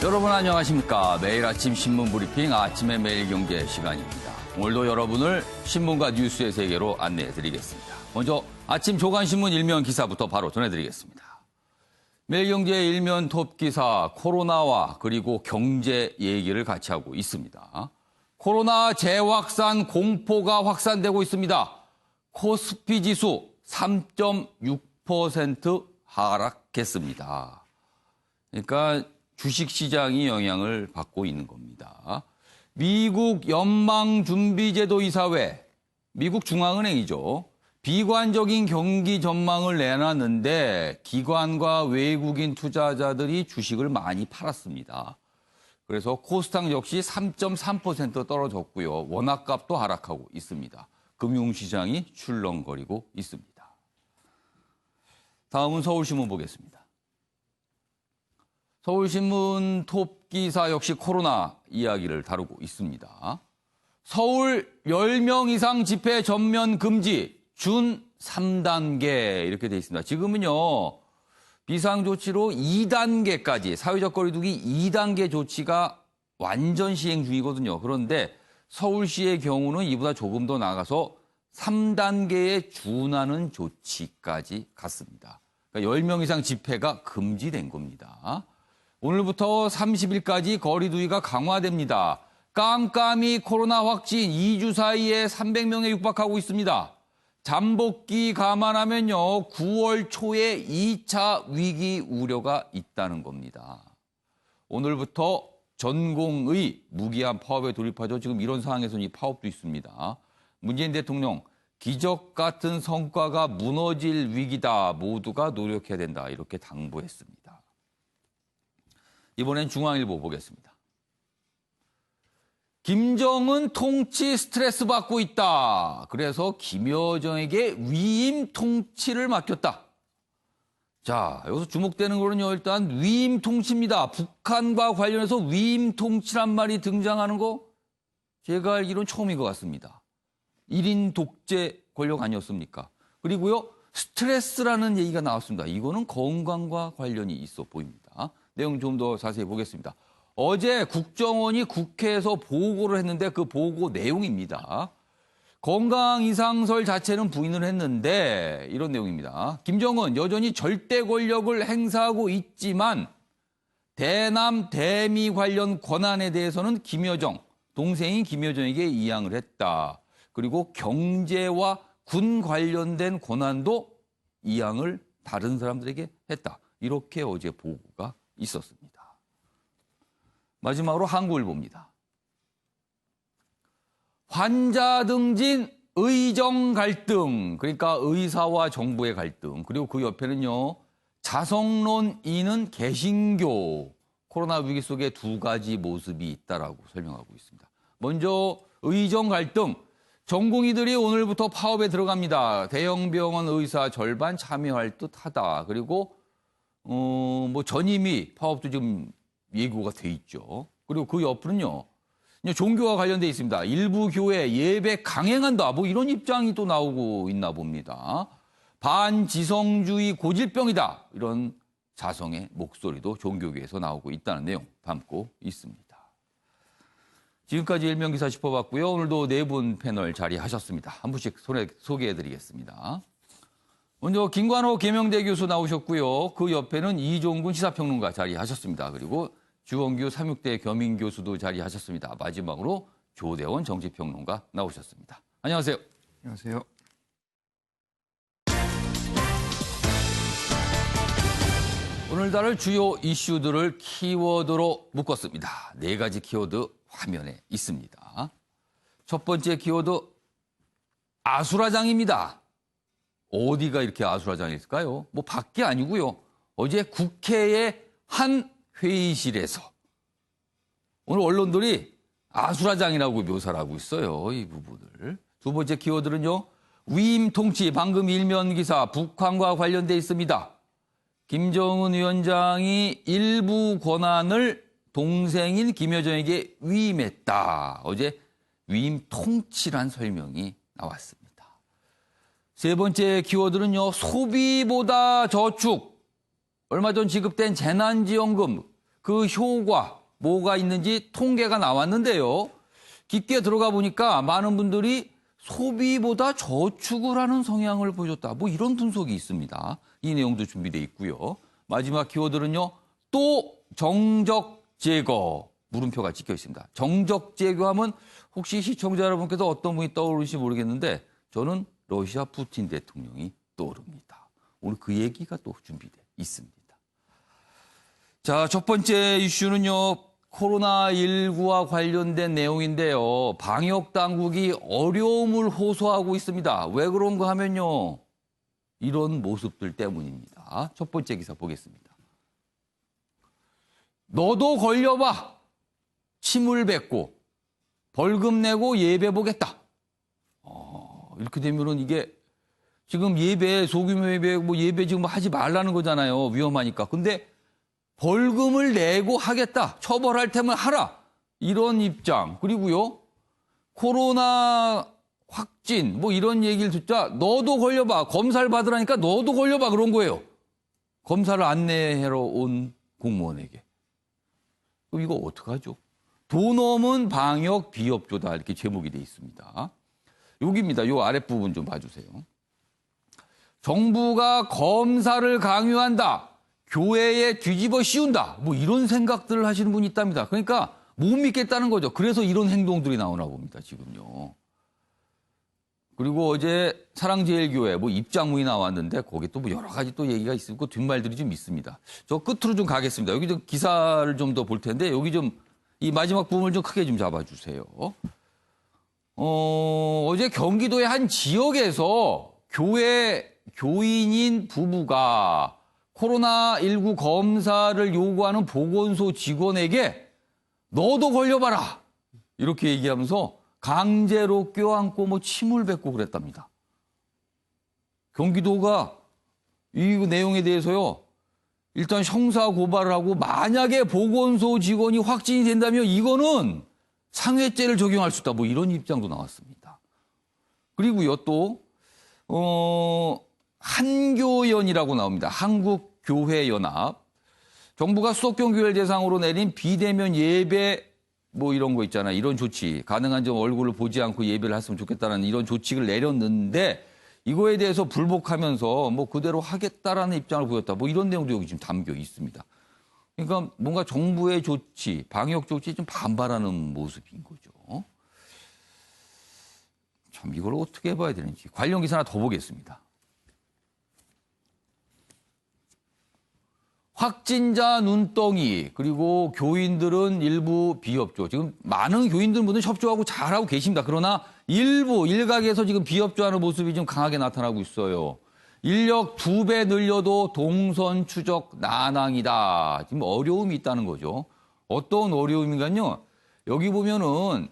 여러분 안녕하십니까. 매일 아침 신문 브리핑 아침의 매일경제 시간입니다. 오늘도 여러분을 신문과 뉴스의 세계로 안내해드리겠습니다. 먼저 아침 조간신문 일면 기사부터 바로 전해드리겠습니다. 매일경제 일면 톱기사 코로나와 그리고 경제 얘기를 같이 하고 있습니다. 코로나 재확산 공포가 확산되고 있습니다. 코스피 지수 3.6% 하락했습니다. 그러니까 주식시장이 영향을 받고 있는 겁니다. 미국 연방준비제도 이사회, 미국 중앙은행이죠. 비관적인 경기 전망을 내놨는데 기관과 외국인 투자자들이 주식을 많이 팔았습니다. 그래서 코스닥 역시 3.3% 떨어졌고요. 원화값도 하락하고 있습니다. 금융시장이 출렁거리고 있습니다. 다음은 서울신문 보겠습니다. 서울신문 톱기사 역시 코로나 이야기를 다루고 있습니다. 서울 10명 이상 집회 전면 금지, 준 3단계 이렇게 돼 있습니다. 지금은요, 비상조치로 2단계까지, 사회적 거리두기 2단계 조치가 완전 시행 중이거든요. 그런데 서울시의 경우는 이보다 조금 더 나가서 3단계에 준하는 조치까지 갔습니다. 그러니까 10명 이상 집회가 금지된 겁니다. 오늘부터 30일까지 거리두기가 강화됩니다. 깜깜이 코로나 확진 2주 사이에 300명에 육박하고 있습니다. 잠복기 감안하면요, 9월 초에 2차 위기 우려가 있다는 겁니다. 오늘부터 전공의 무기한 파업에 돌입하죠. 지금 이런 상황에서는 이 파업도 있습니다. 문재인 대통령, 기적 같은 성과가 무너질 위기다. 모두가 노력해야 된다. 이렇게 당부했습니다. 이번엔 중앙일보 보겠습니다. 김정은 통치 스트레스 받고 있다. 그래서 김여정에게 위임 통치를 맡겼다. 자, 여기서 주목되는 거는요, 일단 위임 통치입니다. 북한과 관련해서 위임 통치란 말이 등장하는 거 제가 알기로는 처음인 것 같습니다. 1인 독재 권력 아니었습니까? 그리고요, 스트레스라는 얘기가 나왔습니다. 이거는 건강과 관련이 있어 보입니다. 내용 좀 더 자세히 보겠습니다. 어제 국정원이 국회에서 보고를 했는데 그 보고 내용입니다. 건강 이상설 자체는 부인을 했는데 이런 내용입니다. 김정은 여전히 절대 권력을 행사하고 있지만 대남, 대미 관련 권한에 대해서는 김여정, 동생인 김여정에게 이양을 했다. 그리고 경제와 군 관련된 권한도 이양을 다른 사람들에게 했다. 이렇게 어제 보고가 있었습니다. 마지막으로 한국일보입니다. 환자 등진 의정 갈등, 그러니까 의사와 정부의 갈등, 그리고 그 옆에는요, 자성론이는 개신교, 코로나 위기 속에 두 가지 모습이 있다라고 설명하고 있습니다. 먼저 의정 갈등, 전공의들이 오늘부터 파업에 들어갑니다. 대형병원 의사 절반 참여할 듯하다. 그리고 전임의 파업도 지금 예고가 돼 있죠. 그리고 그 옆으로는요, 종교와 관련돼 있습니다. 일부 교회 예배 강행한다. 이런 입장이 또 나오고 있나 봅니다. 반지성주의 고질병이다. 이런 자성의 목소리도 종교계에서 나오고 있다는 내용 담고 있습니다. 지금까지 일면기사 짚어봤고요. 오늘도 네 분 패널 자리하셨습니다. 한 분씩 소개해드리겠습니다. 먼저 김관호 계명대 교수 나오셨고요. 그 옆에는 이종근 시사평론가 자리하셨습니다. 그리고 주원규 삼육대 겸임교수도 자리하셨습니다. 마지막으로 조대원 정치평론가 나오셨습니다. 안녕하세요. 안녕하세요. 오늘 다룰 주요 이슈들을 키워드로 묶었습니다. 네 가지 키워드 화면에 있습니다. 첫 번째 키워드 아수라장입니다. 어디가 이렇게 아수라장일까요? 밖이 아니고요. 어제 국회의 한 회의실에서 오늘 언론들이 아수라장이라고 묘사를 하고 있어요. 이 부분을. 두 번째 키워드는요. 위임 통치, 방금 일면 기사 북한과 관련돼 있습니다. 김정은 위원장이 일부 권한을 동생인 김여정에게 위임했다. 어제 위임 통치란 설명이 나왔습니다. 세 번째 키워드는요. 소비보다 저축. 얼마 전 지급된 재난지원금 그 효과 뭐가 있는지 통계가 나왔는데요. 깊게 들어가 보니까 많은 분들이 소비보다 저축을 하는 성향을 보여줬다. 뭐 이런 분석이 있습니다. 이 내용도 준비되어 있고요. 마지막 키워드는요. 또 정적 제거. 물음표가 찍혀 있습니다. 정적 제거하면 혹시 시청자 여러분께서 어떤 분이 떠오르실지 모르겠는데 저는 러시아 푸틴 대통령이 떠오릅니다. 오늘 그 얘기가 또 준비되어 있습니다. 자, 첫 번째 이슈는요. 코로나19와 관련된 내용인데요. 방역 당국이 어려움을 호소하고 있습니다. 왜 그런가 하면요. 이런 모습들 때문입니다. 첫 번째 기사 보겠습니다. 너도 걸려봐. 침을 뱉고 벌금 내고 예배 보겠다. 이렇게 되면은 이게 지금 예배, 소규모 예배, 뭐 예배 지금 하지 말라는 거잖아요. 위험하니까. 근데 벌금을 내고 하겠다. 처벌할 테면 하라. 이런 입장. 그리고요. 코로나 확진 뭐 이런 얘기를 듣자 너도 걸려봐. 검사를 받으라니까 너도 걸려봐. 그런 거예요. 검사를 안내하러 온 공무원에게. 그럼 이거 어떡하죠? 돈 없는 방역 비협조다. 이렇게 제목이 돼 있습니다. 여기입니다. 요 아랫부분 좀 봐주세요. 정부가 검사를 강요한다. 교회에 뒤집어 씌운다. 뭐 이런 생각들을 하시는 분이 있답니다. 그러니까 못 믿겠다는 거죠. 그래서 이런 행동들이 나오나 봅니다. 지금요. 그리고 어제 사랑제일교회 뭐 입장문이 나왔는데 거기 또 뭐 여러 가지 또 얘기가 있고 뒷말들이 좀 있습니다. 저 끝으로 좀 가겠습니다. 여기 좀 기사를 좀 더 볼 텐데 여기 좀 이 마지막 부분을 좀 크게 좀 잡아주세요. 어제 경기도의 한 지역에서 교인인 부부가 코로나19 검사를 요구하는 보건소 직원에게 너도 걸려봐라. 이렇게 얘기하면서 강제로 껴안고 뭐 침을 뱉고 그랬답니다. 경기도가 이 내용에 대해서요. 일단 형사 고발을 하고 만약에 보건소 직원이 확진이 된다면 이거는 상해죄를 적용할 수 있다. 뭐 이런 입장도 나왔습니다. 그리고요 또 한교연이라고 나옵니다. 한국교회연합. 정부가 수도권 교회를 대상으로 내린 비대면 예배 뭐 이런 거 있잖아요. 이런 조치. 가능한 점 얼굴을 보지 않고 예배를 했으면 좋겠다는 이런 조치를 내렸는데 이거에 대해서 불복하면서 뭐 그대로 하겠다라는 입장을 보였다. 뭐 이런 내용도 여기 지금 담겨 있습니다. 그러니까 뭔가 정부의 조치, 방역 조치에 좀 반발하는 모습인 거죠. 참 이걸 어떻게 해봐야 되는지. 관련 기사 하나 더 보겠습니다. 확진자 눈덩이 그리고 교인들은 일부 비협조. 지금 많은 교인들분들 협조하고 잘하고 계십니다. 그러나 일각에서 지금 비협조하는 모습이 좀 강하게 나타나고 있어요. 인력 2배 늘려도 동선 추적 난항이다. 지금 어려움이 있다는 거죠. 어떤 어려움인가요? 여기 보면은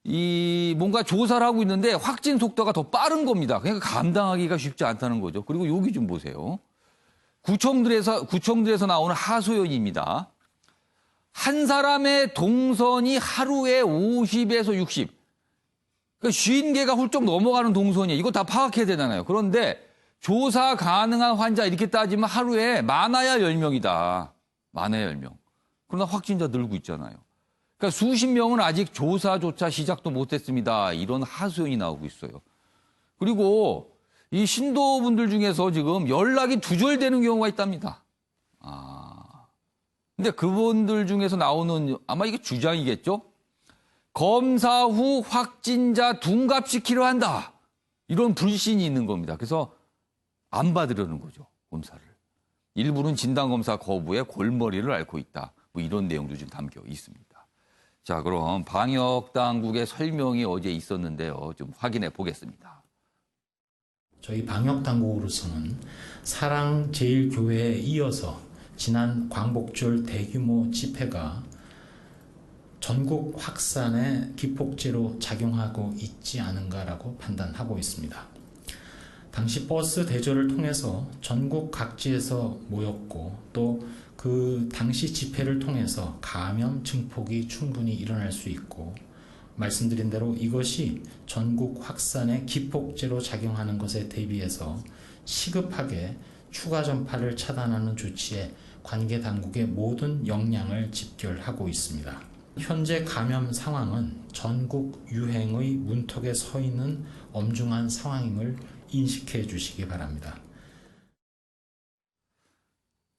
이 뭔가 조사를 하고 있는데 확진 속도가 더 빠른 겁니다. 그러니까 감당하기가 쉽지 않다는 거죠. 그리고 여기 좀 보세요. 구청들에서 나오는 하소연입니다. 한 사람의 동선이 하루에 50에서 60. 그러니까 50개가 훌쩍 넘어가는 동선이에요. 이거 다 파악해야 되잖아요. 그런데 조사 가능한 환자 이렇게 따지면 하루에 많아야 10명이다. 많아야 10명. 그러나 확진자 늘고 있잖아요. 그러니까 수십 명은 아직 조사조차 시작도 못했습니다. 이런 하소연이 나오고 있어요. 그리고 이 신도분들 중에서 지금 연락이 두절되는 경우가 있답니다. 근데 그분들 중에서 나오는 아마 이게 주장이겠죠? 검사 후 확진자 둔갑시키려 한다. 이런 불신이 있는 겁니다. 그래서 안 받으려는 거죠. 검사를. 일부는 진단검사 거부에 골머리를 앓고 있다. 뭐 이런 내용도 좀 담겨 있습니다. 자, 그럼 방역당국의 설명이 어제 있었는데요. 좀 확인해 보겠습니다. 저희 방역당국으로서는 사랑제일교회에 이어서 지난 광복절 대규모 집회가 전국 확산의 기폭제로 작용하고 있지 않은가라고 판단하고 있습니다. 당시 버스 대절을 통해서 전국 각지에서 모였고 또 그 당시 집회를 통해서 감염 증폭이 충분히 일어날 수 있고 말씀드린 대로 이것이 전국 확산의 기폭제로 작용하는 것에 대비해서 시급하게 추가 전파를 차단하는 조치에 관계 당국의 모든 역량을 집결하고 있습니다. 현재 감염 상황은 전국 유행의 문턱에 서 있는 엄중한 상황임을 인식해 주시기 바랍니다.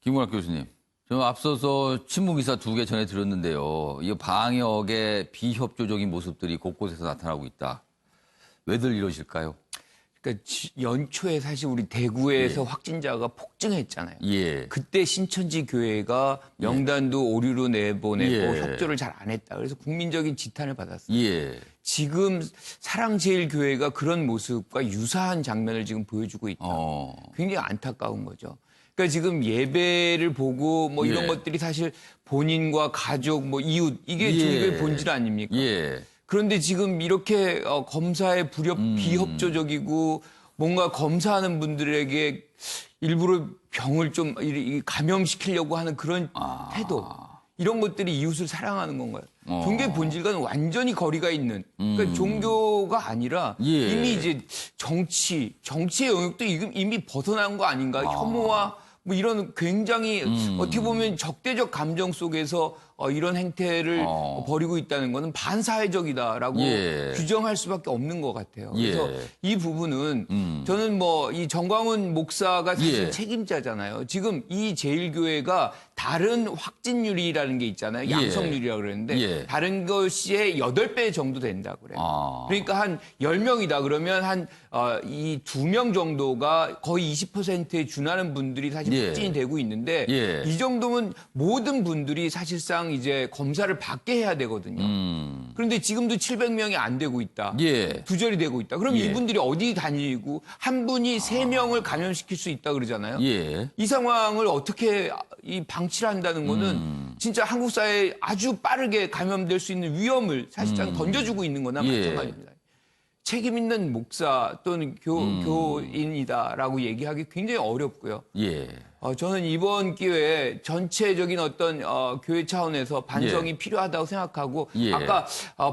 김문학 교수님, 저 앞서서 친문기사 2개 전해 들었는데요. 이 방역의 비협조적인 모습들이 곳곳에서 나타나고 있다. 왜들 이러실까요? 그러니까 연초에 사실 우리 대구에서 확진자가 폭증했잖아요. 예. 그때 신천지 교회가 명단도 오류로 내보내고 협조를 잘 안 했다. 그래서 국민적인 지탄을 받았어요. 예. 지금 사랑제일교회가 그런 모습과 유사한 장면을 지금 보여주고 있다. 굉장히 안타까운 거죠. 그러니까 지금 예배를 보고 뭐 이런 것들이 사실 본인과 가족, 뭐 이웃 이게 종교의 본질 아닙니까? 예. 그런데 지금 이렇게 검사에 비협조적이고 뭔가 검사하는 분들에게 일부러 병을 좀 감염시키려고 하는 그런 태도. 이런 것들이 이웃을 사랑하는 건가요? 종교의 본질과는 완전히 거리가 있는. 그러니까 종교가 아니라 이미 이제 정치의 영역도 이미 벗어난 거 아닌가? 혐오와 뭐 이런 굉장히 어떻게 보면 적대적 감정 속에서 이런 행태를 벌이고 있다는 것은 반사회적이다라고 규정할 수밖에 없는 것 같아요. 그래서 이 부분은 저는 뭐 이 정광훈 목사가 사실 책임자잖아요. 지금 이 제일교회가 다른 확진율이라는 게 있잖아요. 양성률이라고 그러는데 다른 것이 8배 정도 된다 그래요. 그러니까 한 10명이다 그러면 한 이 2명 정도가 거의 20%에 준하는 분들이 사실 확진이 되고 있는데 이 정도면 모든 분들이 사실상 이제 검사를 받게 해야 되거든요. 그런데 지금도 700명이 안 되고 있다. 두절이 되고 있다. 그럼 이분들이 어디 다니고 한 분이 3명을 감염시킬 수 있다 그러잖아요. 이 상황을 어떻게 방치를 한다는 거는 진짜 한국 사회에 아주 빠르게 감염될 수 있는 위험을 사실상 던져주고 있는 거나 마찬가지입니다. 책임 있는 목사 또는 교인이다라고 얘기하기 굉장히 어렵고요. 저는 이번 기회에 전체적인 어떤 교회 차원에서 반성이 필요하다고 생각하고 아까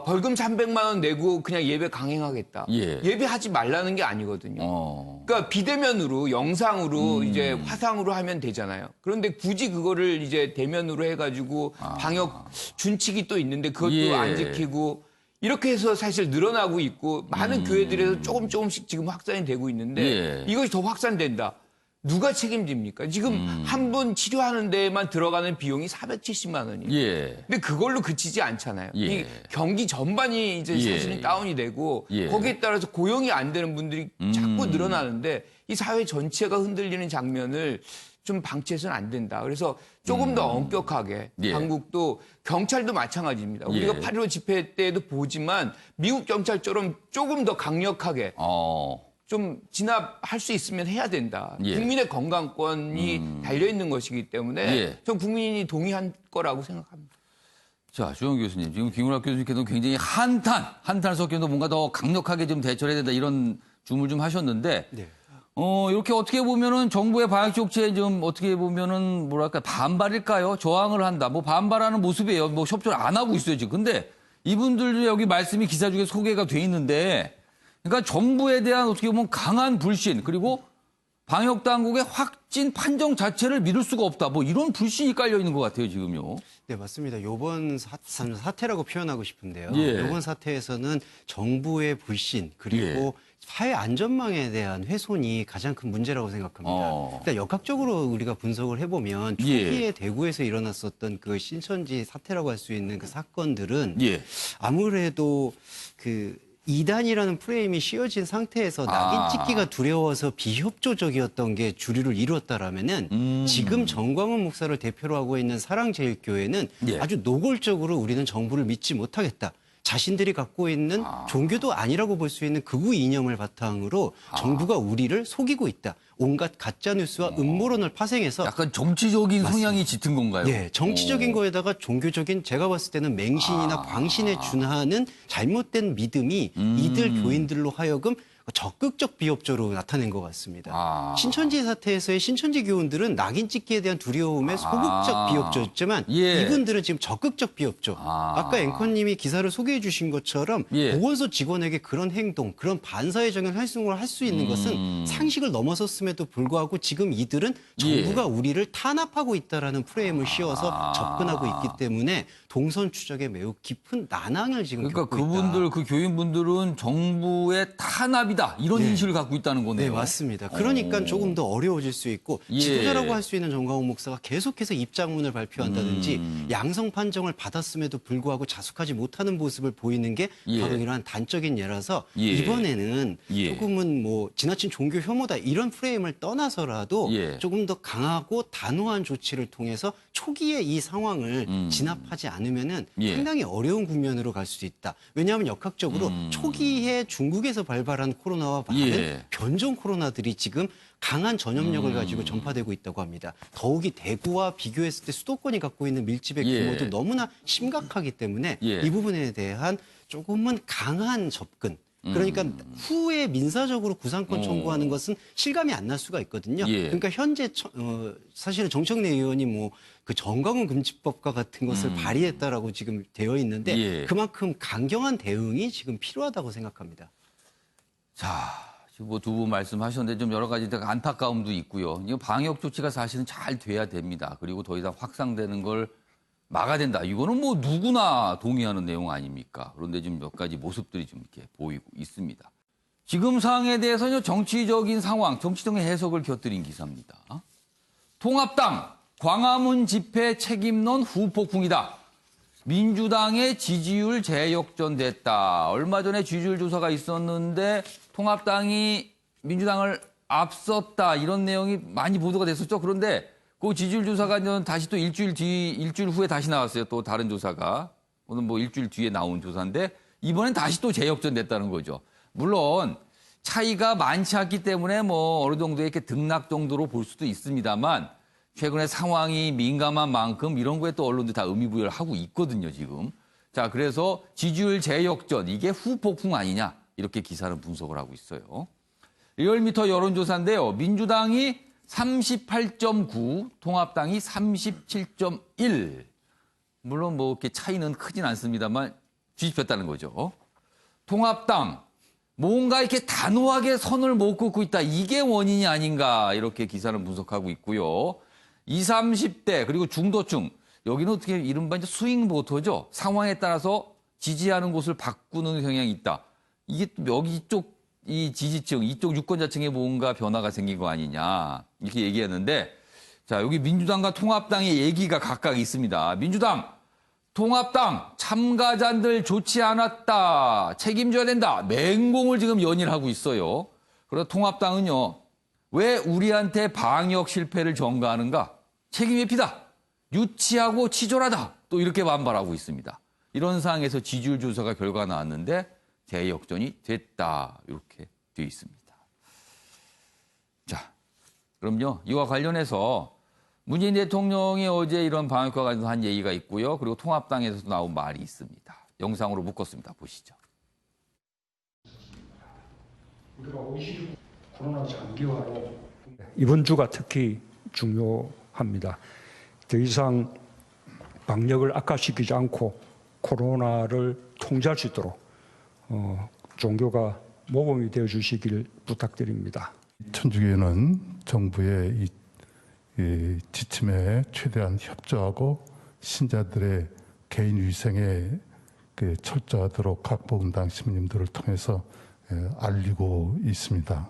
벌금 300만 원 내고 그냥 예배 강행하겠다. 예배하지 말라는 게 아니거든요. 그러니까 비대면으로 영상으로 이제 화상으로 하면 되잖아요. 그런데 굳이 그거를 이제 대면으로 해가지고 방역 준칙이 또 있는데 그것도 안 지키고 이렇게 해서 사실 늘어나고 있고 많은 교회들에서 조금씩 지금 확산이 되고 있는데 이것이 더 확산된다. 누가 책임집니까? 지금 한 분 치료하는 데에만 들어가는 비용이 470만 원이에요. 근데 그걸로 그치지 않잖아요. 이 경기 전반이 이제 사실은 다운이 되고 거기에 따라서 고용이 안 되는 분들이 자꾸 늘어나는데 이 사회 전체가 흔들리는 장면을 좀 방치해서는 안 된다. 그래서 조금 더 엄격하게 당국도 경찰도 마찬가지입니다. 우리가 8.15 집회 때도 보지만 미국 경찰처럼 조금 더 강력하게 좀 진압할 수 있으면 해야 된다. 국민의 건강권이 달려있는 것이기 때문에 전 국민이 동의할 거라고 생각합니다. 자, 주영 교수님, 지금 김문학 교수님께서 굉장히 한탄 섞여서 뭔가 더 강력하게 좀 대처를 해야 된다 이런 주문을 좀 하셨는데 이렇게 어떻게 보면은 정부의 방역 조치에 좀 어떻게 보면은 뭐랄까 반발일까요? 저항을 한다. 뭐 반발하는 모습이에요. 뭐 협조를 안 하고 있어요, 지금. 근데 이분들도 여기 말씀이 기사 중에 소개가 돼 있는데 그러니까 정부에 대한 어떻게 보면 강한 불신 그리고 방역 당국의 확진 판정 자체를 믿을 수가 없다. 뭐 이런 불신이 깔려 있는 것 같아요, 지금요. 네, 맞습니다. 이번 사태라고 표현하고 싶은데요. 이번 사태에서는 정부의 불신 그리고 사회 안전망에 대한 훼손이 가장 큰 문제라고 생각합니다. 일단 역학적으로 우리가 분석을 해보면 초기에 대구에서 일어났었던 그 신천지 사태라고 할 수 있는 그 사건들은 아무래도 그 이단이라는 프레임이 씌워진 상태에서 낙인 찍기가 두려워서 비협조적이었던 게 주류를 이루었다라면은 지금 정광훈 목사를 대표로 하고 있는 사랑제일교회는 아주 노골적으로 우리는 정부를 믿지 못하겠다. 자신들이 갖고 있는 종교도 아니라고 볼 수 있는 극우 이념을 바탕으로 정부가 우리를 속이고 있다. 온갖 가짜뉴스와 음모론을 파생해서 약간 정치적인 성향이 짙은 건가요? 네, 정치적인 거에다가 종교적인 제가 봤을 때는 맹신이나 광신에 준하는 잘못된 믿음이 이들 교인들로 하여금 적극적 비협조로 나타낸 것 같습니다. 신천지 사태에서의 신천지 교원들은 낙인 찍기에 대한 두려움에 소극적 비협조였지만 이분들은 지금 적극적 비협조. 아까 앵커님이 기사를 소개해 주신 것처럼 보건소 직원에게 그런 행동, 그런 반사회적인 활동을 할 수 있는 것은 상식을 넘어섰음에도 있음에도 불구하고 지금 이들은 정부가 우리를 탄압하고 있다라는 프레임을 씌워서 접근하고 있기 때문에 동선 추적에 매우 깊은 난항을 지금 그러니까 겪고 있다. 그분들, 그 교인분들은 정부의 탄압이다. 이런 인식을 갖고 있다는 거네요. 네, 맞습니다. 그러니까 조금 더 어려워질 수 있고 예. 지도자라고 할 수 있는 정광훈 목사가 계속해서 입장문을 발표한다든지 양성 판정을 받았음에도 불구하고 자숙하지 못하는 모습을 보이는 게 바로 이러한 단적인 예라서 이번에는 조금은 뭐 지나친 종교 혐오다 이런 프레임을 떠나서라도 조금 더 강하고 단호한 조치를 통해서 초기에 이 상황을 진압하지 않으면은 상당히 어려운 국면으로 갈 수도 있다. 왜냐하면 역학적으로 초기에 중국에서 발발한 코로나와 많은 변종 코로나들이 지금 강한 전염력을 가지고 전파되고 있다고 합니다. 더욱이 대구와 비교했을 때 수도권이 갖고 있는 밀집의 규모도 너무나 심각하기 때문에 이 부분에 대한 조금은 강한 접근. 그러니까 후에 민사적으로 구상권 청구하는 것은 실감이 안 날 수가 있거든요. 그러니까 현재 사실은 정청래 의원이 뭐 그 정광훈 금지법과 같은 것을 발의했다라고 지금 되어 있는데 그만큼 강경한 대응이 지금 필요하다고 생각합니다. 자, 지금 뭐 두 분 말씀하셨는데 좀 여러 가지 안타까움도 있고요. 이 방역 조치가 사실은 잘 돼야 됩니다. 그리고 더 이상 확산되는 걸 막아야 된다. 이거는 뭐 누구나 동의하는 내용 아닙니까? 그런데 지금 몇 가지 모습들이 좀 이렇게 보이고 있습니다. 지금 상황에 대해서는 정치적인 상황, 정치적인 해석을 곁들인 기사입니다. 통합당 광화문 집회 책임론 후폭풍이다. 민주당의 지지율 재역전됐다. 얼마 전에 지지율 조사가 있었는데 통합당이 민주당을 앞섰다. 이런 내용이 많이 보도가 됐었죠. 그런데 그 지지율 조사가 다시 또 일주일 후에 다시 나왔어요. 또 다른 조사가. 오늘 뭐 일주일 뒤에 나온 조사인데 이번엔 다시 또 재역전됐다는 거죠. 물론 차이가 많지 않기 때문에 뭐 어느 정도의 이렇게 등락 정도로 볼 수도 있습니다만 최근에 상황이 민감한 만큼 이런 거에 또 언론들이 다 의미부여를 하고 있거든요, 지금. 자, 그래서 지지율 재역전, 이게 후폭풍 아니냐, 이렇게 기사는 분석을 하고 있어요. 리얼미터 여론조사인데요. 민주당이 38.9, 통합당이 37.1. 물론 뭐 이렇게 차이는 크진 않습니다만 뒤집혔다는 거죠. 통합당, 뭔가 이렇게 단호하게 선을 못 긋고 있다. 이게 원인이 아닌가, 이렇게 기사는 분석하고 있고요. 20, 30대 그리고 중도층 여기는 어떻게 이른바 이제 스윙 보터죠. 상황에 따라서 지지하는 곳을 바꾸는 경향이 있다. 이게 여기 쪽 이 지지층 이쪽 유권자층에 뭔가 변화가 생긴 거 아니냐 이렇게 얘기했는데 자 여기 민주당과 통합당의 얘기가 각각 있습니다. 민주당 통합당 참가자들 좋지 않았다. 책임져야 된다. 맹공을 지금 연일하고 있어요. 그래서 통합당은요. 왜 우리한테 방역 실패를 전가하는가? 책임 회피다. 유치하고 치졸하다. 또 이렇게 반발하고 있습니다. 이런 상황에서 지지율 조사가 결과가 나왔는데 재역전이 됐다. 이렇게 되어 있습니다. 자, 그럼요. 이와 관련해서 문재인 대통령이 어제 이런 방역과 관련해서 한 얘기가 있고요. 그리고 통합당에서도 나온 말이 있습니다. 영상으로 묶었습니다. 보시죠. 우리가 오히려 코로나 장기화로 이번 주가 특히 중요합니다. 더 이상 방역을 악화시키지 않고 코로나를 통제할 수 있도록 종교가 모범이 되어 주시길 부탁드립니다. 천주교는 정부의 이 지침에 최대한 협조하고 신자들의 개인 위생에 철저하도록 각 복음당 신부님들을 통해서 알리고 있습니다.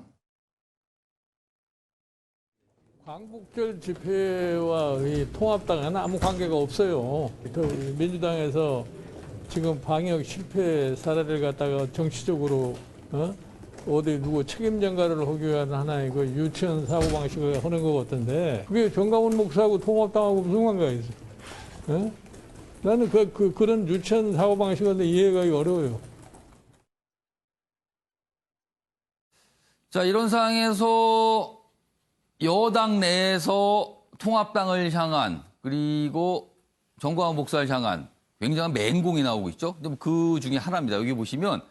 광복절 집회와 이 통합당은 아무 관계가 없어요. 민주당에서 지금 방역 실패 사례를 갖다가 정치적으로 어디 누구 책임 전가를 하기 위한 하나의 그 유치원 사고방식을 하는 것 같은데 그게 정광훈 목사하고 통합당하고 무슨 관계가 있어요? 나는 그런 유치원 사고방식을 이해하기 어려워요. 자, 이런 상황에서 여당 내에서 통합당을 향한 그리고 정광훈 목사를 향한 굉장한 맹공이 나오고 있죠. 그 중에 하나입니다. 여기 보시면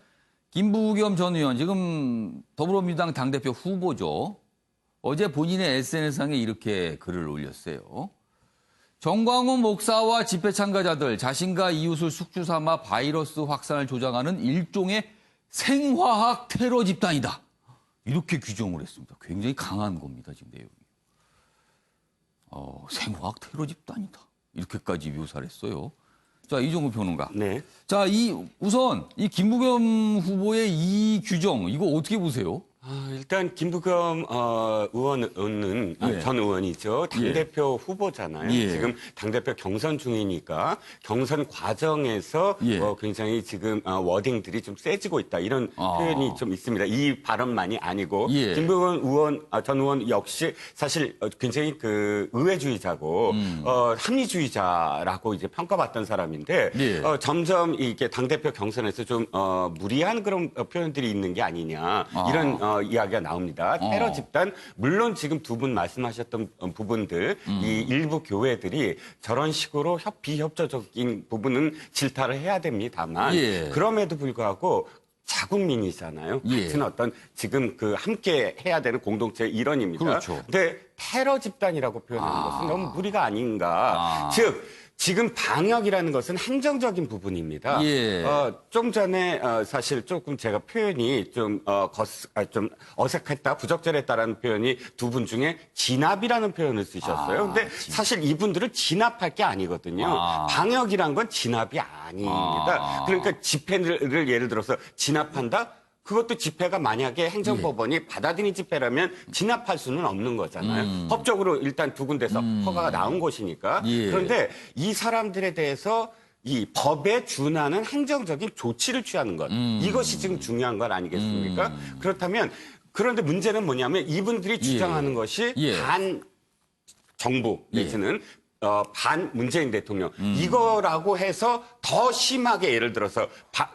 김부겸 전 의원 지금 더불어민주당 당대표 후보죠. 어제 본인의 SNS상에 이렇게 글을 올렸어요. 정광훈 목사와 집회 참가자들 자신과 이웃을 숙주 삼아 바이러스 확산을 조장하는 일종의 생화학 테러 집단이다. 이렇게 규정을 했습니다. 굉장히 강한 겁니다, 지금 내용이. 생화학 테러 집단이다. 이렇게까지 묘사를 했어요. 자, 이종우 평론가. 네. 자, 우선 이 김부겸 후보의 이 규정, 이거 어떻게 보세요? 일단 김부겸 의원은 예. 전 의원이죠. 당대표 후보잖아요. 예. 지금 당대표 경선 중이니까 경선 과정에서 예. 굉장히 지금 워딩들이 좀 세지고 있다. 이런 표현이 좀 있습니다. 이 발언만이 아니고 예. 김부겸 전 의원 역시 사실 굉장히 그 의회주의자고 합리주의자라고 이제 평가받던 사람인데 예. 점점 이게 당대표 경선에서 좀 무리한 그런 표현들이 있는 게 아니냐. 이런 이야기가 나옵니다. 테러 집단 물론 지금 두 분 말씀하셨던 부분들 이 일부 교회들이 저런 식으로 비협조적인 부분은 질타를 해야 됩니다만 예. 그럼에도 불구하고 자국민이잖아요. 예. 같은 어떤 지금 그 함께 해야 되는 공동체의 일원입니다. 그렇죠. 근데 테러 집단이라고 표현하는 것은 너무 무리가 아닌가. 즉 지금 방역이라는 것은 행정적인 부분입니다. 예. 좀 전에 사실 조금 제가 표현이 좀 어색했다, 부적절했다라는 표현이 두 분 중에 진압이라는 표현을 쓰셨어요. 근데 사실 이분들은 진압할 게 아니거든요. 방역이란 건 진압이 아닙니다. 그러니까 집회를 예를 들어서 진압한다? 그것도 집회가 만약에 행정법원이 받아들인 집회라면 진압할 수는 없는 거잖아요. 법적으로 일단 두 군데서 허가가 나온 곳이니까. 예. 그런데 이 사람들에 대해서 이 법에 준하는 행정적인 조치를 취하는 것. 이것이 지금 중요한 건 아니겠습니까? 그렇다면 그런데 문제는 뭐냐면 이분들이 주장하는 것이 예. 반 정부 내지는 반 문재인 대통령 이거라고 해서 더 심하게 예를 들어서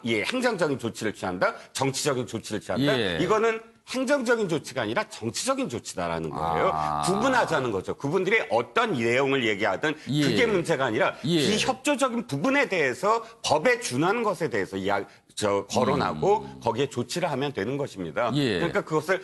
행정적인 조치를 취한다, 정치적인 조치를 취한다. 예. 이거는 행정적인 조치가 아니라 정치적인 조치다라는 거예요. 구분하자는 거죠. 그분들이 어떤 내용을 얘기하든 예. 그게 문제가 아니라 예. 비협조적인 부분에 대해서 법에 준하는 것에 대해서 거론하고 거기에 조치를 하면 되는 것입니다. 예. 그러니까 그것을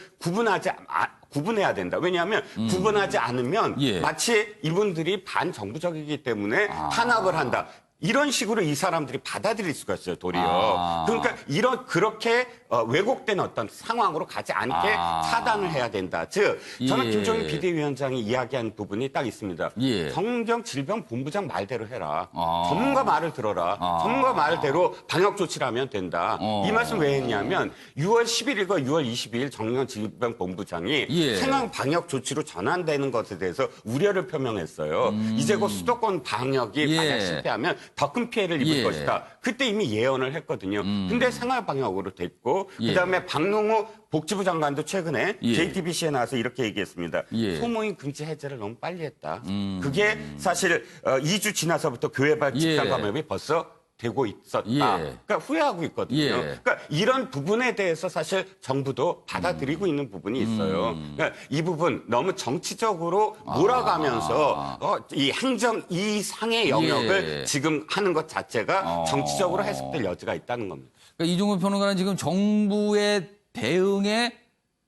구분해야 된다. 왜냐하면 구분하지 않으면 예. 마치 이분들이 반정부적이기 때문에 탄압을 한다. 이런 식으로 이 사람들이 받아들일 수가 있어요, 도리어. 그러니까 그렇게 왜곡된 어떤 상황으로 가지 않게 차단을 해야 된다. 즉, 저는 예. 김종인 비대위원장이 이야기한 부분이 딱 있습니다. 예. 성경질병본부장 말대로 해라. 전문가 말을 들어라. 전문가 말대로 방역 조치를 하면 된다. 이 말씀 왜 했냐면 6월 11일과 6월 22일 정경질병본부장이 예. 상황 방역 조치로 전환되는 것에 대해서 우려를 표명했어요. 이제 곧 수도권 방역이 예. 만약 실패하면 더 큰 피해를 입을 예. 것이다. 그때 이미 예언을 했거든요. 근데 생활 방역으로 됐고 그다음에 박능호 복지부 장관도 최근에 예. JTBC에 나와서 이렇게 얘기했습니다. 예. 소모임 금지 해제를 너무 빨리 했다. 그게 사실 2주 지나서부터 교회발 집단 예. 감염이 벌써 되고 있었다. 예. 그러니까 후회하고 있거든요. 예. 그러니까 이런 부분에 대해서 사실 정부도 받아들이고 있는 부분이 있어요. 그러니까 이 부분 너무 정치적으로 몰아가면서 이 행정 이상의 영역을 예. 지금 하는 것 자체가 정치적으로 해석될 여지가 있다는 겁니다. 그러니까 이종훈 평론가는 지금 정부의 대응에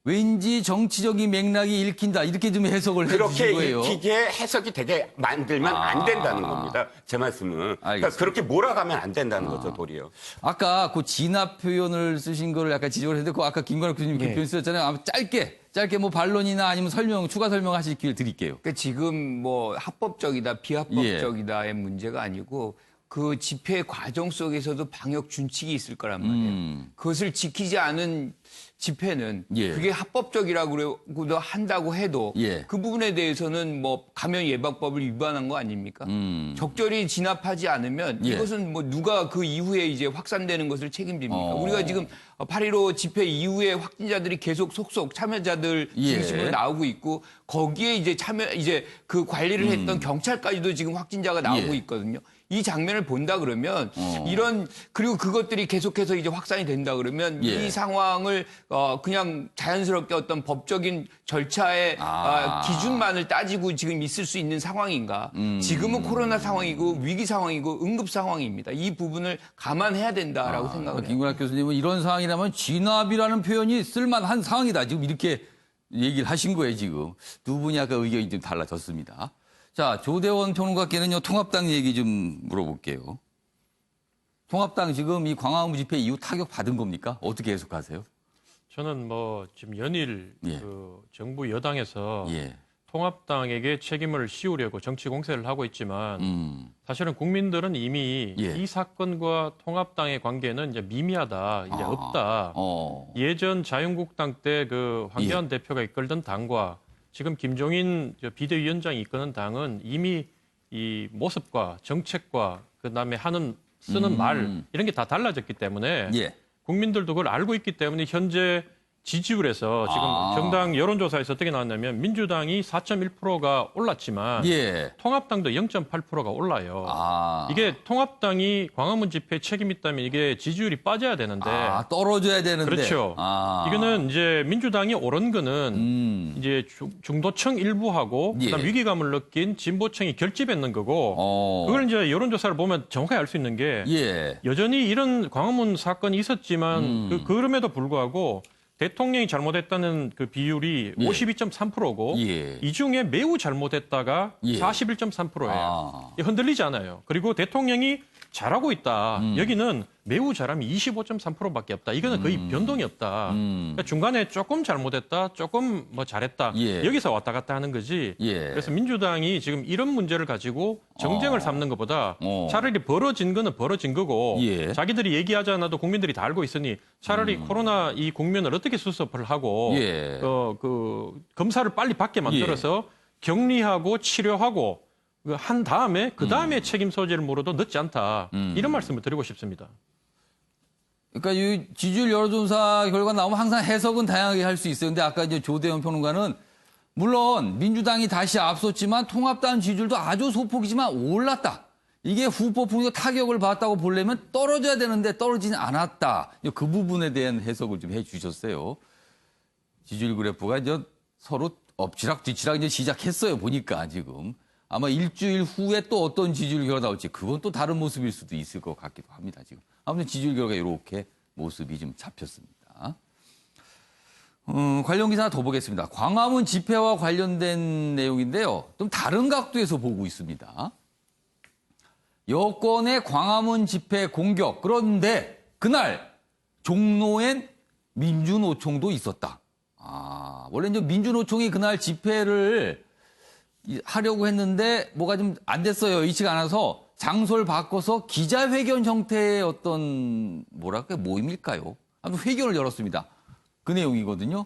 왠지 정치적인 맥락이 읽힌다 이렇게 좀 해석을 그렇게 해주신 거예요. 읽히게 해석이 되게 만들면 안 된다는 겁니다. 제 말씀은. 그러니까 알겠습니다. 그렇게 몰아가면 안 된다는 거죠, 도리어. 아까 그 진압 표현을 쓰신 거를 약간 지적을 했는데 그 아까 김관욱 교수님 그 예. 표현 쓰셨잖아요. 아마 짧게 뭐 반론이나 아니면 추가 설명하실 기회를 드릴게요. 그러니까 지금 뭐 합법적이다, 비합법적이다의 문제가 아니고 그 집회 과정 속에서도 방역 준칙이 있을 거란 말이에요. 그것을 지키지 않은 집회는 예. 그게 합법적이라고 한다고 해도 예. 그 부분에 대해서는 뭐 감염 예방법을 위반한 거 아닙니까? 적절히 진압하지 않으면 예. 이것은 뭐 누가 그 이후에 이제 확산되는 것을 책임집니까? 우리가 지금 8.15 집회 이후에 확진자들이 계속 속속 참여자들 예. 중심으로 나오고 있고 거기에 이제 그 관리를 했던 경찰까지도 지금 확진자가 나오고 예. 있거든요. 이 장면을 본다 그러면 그리고 그것들이 계속해서 이제 확산이 된다 그러면 예. 이 상황을 그냥 자연스럽게 어떤 법적인 절차의 기준만을 따지고 지금 있을 수 있는 상황인가? 지금은 코로나 상황이고 위기 상황이고 응급 상황입니다. 이 부분을 감안해야 된다라고 생각을 해요. 김관욱 교수님은 이런 상황이라면 진압이라는 표현이 쓸만한 상황이다. 지금 이렇게 얘기를 하신 거예요, 지금. 두 분이 아까 의견이 좀 달라졌습니다. 자, 조대원 평론가께는요, 통합당 얘기 좀 물어볼게요. 통합당 지금 이 광화문 집회 이후 타격 받은 겁니까? 어떻게 해석하세요? 저는 뭐 지금 연일 예. 그 정부 여당에서 예. 통합당에게 책임을 씌우려고 정치 공세를 하고 있지만 사실은 국민들은 이미 예. 이 사건과 통합당의 관계는 이제 미미하다, 이제 없다. 예전 자유한국당 때 그 황교안 대표가 이끌던 당과 지금 김종인 비대위원장이 이끄는 당은 이미 이 모습과 정책과 그다음에 쓰는 말 이런 게 다 달라졌기 때문에 예. 국민들도 그걸 알고 있기 때문에 현재 지지율에서 지금 정당 여론조사에서 어떻게 나왔냐면 민주당이 4.1%가 올랐지만 예. 통합당도 0.8%가 올라요. 이게 통합당이 광화문 집회에 책임 있다면 이게 지지율이 빠져야 되는데 떨어져야 되는데. 그렇죠. 이거는 이제 민주당이 오른 거는 이제 중도층 일부하고 예. 그다음 위기감을 느낀 진보층이 결집했는 거고 그걸 이제 여론조사를 보면 정확하게 알 수 있는 게 예. 여전히 이런 광화문 사건이 있었지만 그럼에도 불구하고 대통령이 잘못했다는 그 비율이 예. 52.3%고 예. 이 중에 매우 잘못했다가 예. 41.3%예요. 흔들리지 않아요. 그리고 대통령이 잘하고 있다. 여기는 매우 잘하면 25.3%밖에 없다. 이거는 거의 변동이 없다. 그러니까 중간에 조금 잘못했다, 조금 뭐 잘했다. 예. 여기서 왔다 갔다 하는 거지. 예. 그래서 민주당이 지금 이런 문제를 가지고 정쟁을 삼는 것보다 차라리 벌어진 거는 벌어진 거고 예. 자기들이 얘기하지 않아도 국민들이 다 알고 있으니 차라리 코로나 이 국면을 어떻게 수습을 하고 예. 검사를 빨리 받게 만들어서 격리하고 치료하고 한 다음에 그 다음에 책임 소재를 물어도 늦지 않다. 이런 말씀을 드리고 싶습니다. 그러니까 이 지지율 여론조사 결과 나오면 항상 해석은 다양하게 할 수 있어요. 근데 아까 이제 조대현 평론가는 물론 민주당이 다시 앞섰지만 통합당 지지율도 아주 소폭이지만 올랐다. 이게 후폭풍의 타격을 받았다고 보려면 떨어져야 되는데 떨어지진 않았다. 그 부분에 대한 해석을 좀 해주셨어요. 지지율 그래프가 이제 서로 엎치락뒤치락 이제 시작했어요. 보니까 지금. 아마 일주일 후에 또 어떤 지지율 결과 나올지 그건 또 다른 모습일 수도 있을 것 같기도 합니다. 지금 아무튼 지지율 결과 이렇게 모습이 좀 잡혔습니다. 관련 기사 하나 더 보겠습니다. 광화문 집회와 관련된 내용인데요. 좀 다른 각도에서 보고 있습니다. 여권의 광화문 집회 공격. 그런데 그날 종로엔 민주노총도 있었다. 원래 이제 민주노총이 그날 집회를 하려고 했는데 뭐가 좀 안 됐어요. 의치가 않아서 장소를 바꿔서 기자회견 형태의 어떤 뭐랄까 모임일까요? 아무튼 회견을 열었습니다. 그 내용이거든요.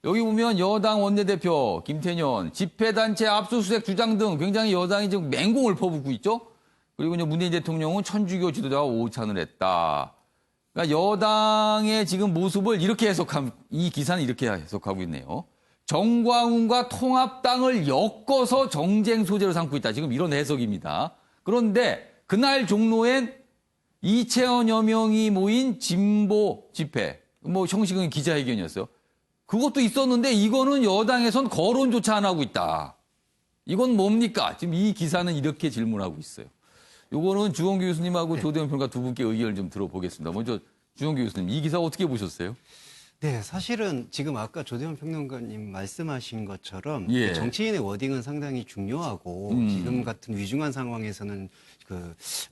여기 보면 여당 원내대표 김태년 집회단체 압수수색 주장 등 굉장히 여당이 지금 맹공을 퍼붓고 있죠. 그리고 이제 문재인 대통령은 천주교 지도자와 오찬을 했다. 그러니까 여당의 지금 모습을 이렇게 이 기사는 이렇게 해석하고 있네요. 정광훈과 통합당을 엮어서 정쟁 소재로 삼고 있다. 지금 이런 해석입니다. 그런데 그날 종로엔 2,000여 명이 모인 진보 집회, 뭐 형식은 기자회견이었어요. 그것도 있었는데 이거는 여당에선 거론조차 안 하고 있다. 이건 뭡니까? 지금 이 기사는 이렇게 질문하고 있어요. 요거는 주원규 교수님하고 조대현 평론가 두 분께 의견을 좀 들어보겠습니다. 먼저 주원규 교수님, 이 기사 어떻게 보셨어요? 네, 사실은 지금 아까 조대현 평론가님 말씀하신 것처럼 예. 정치인의 워딩은 상당히 중요하고 지금 같은 위중한 상황에서는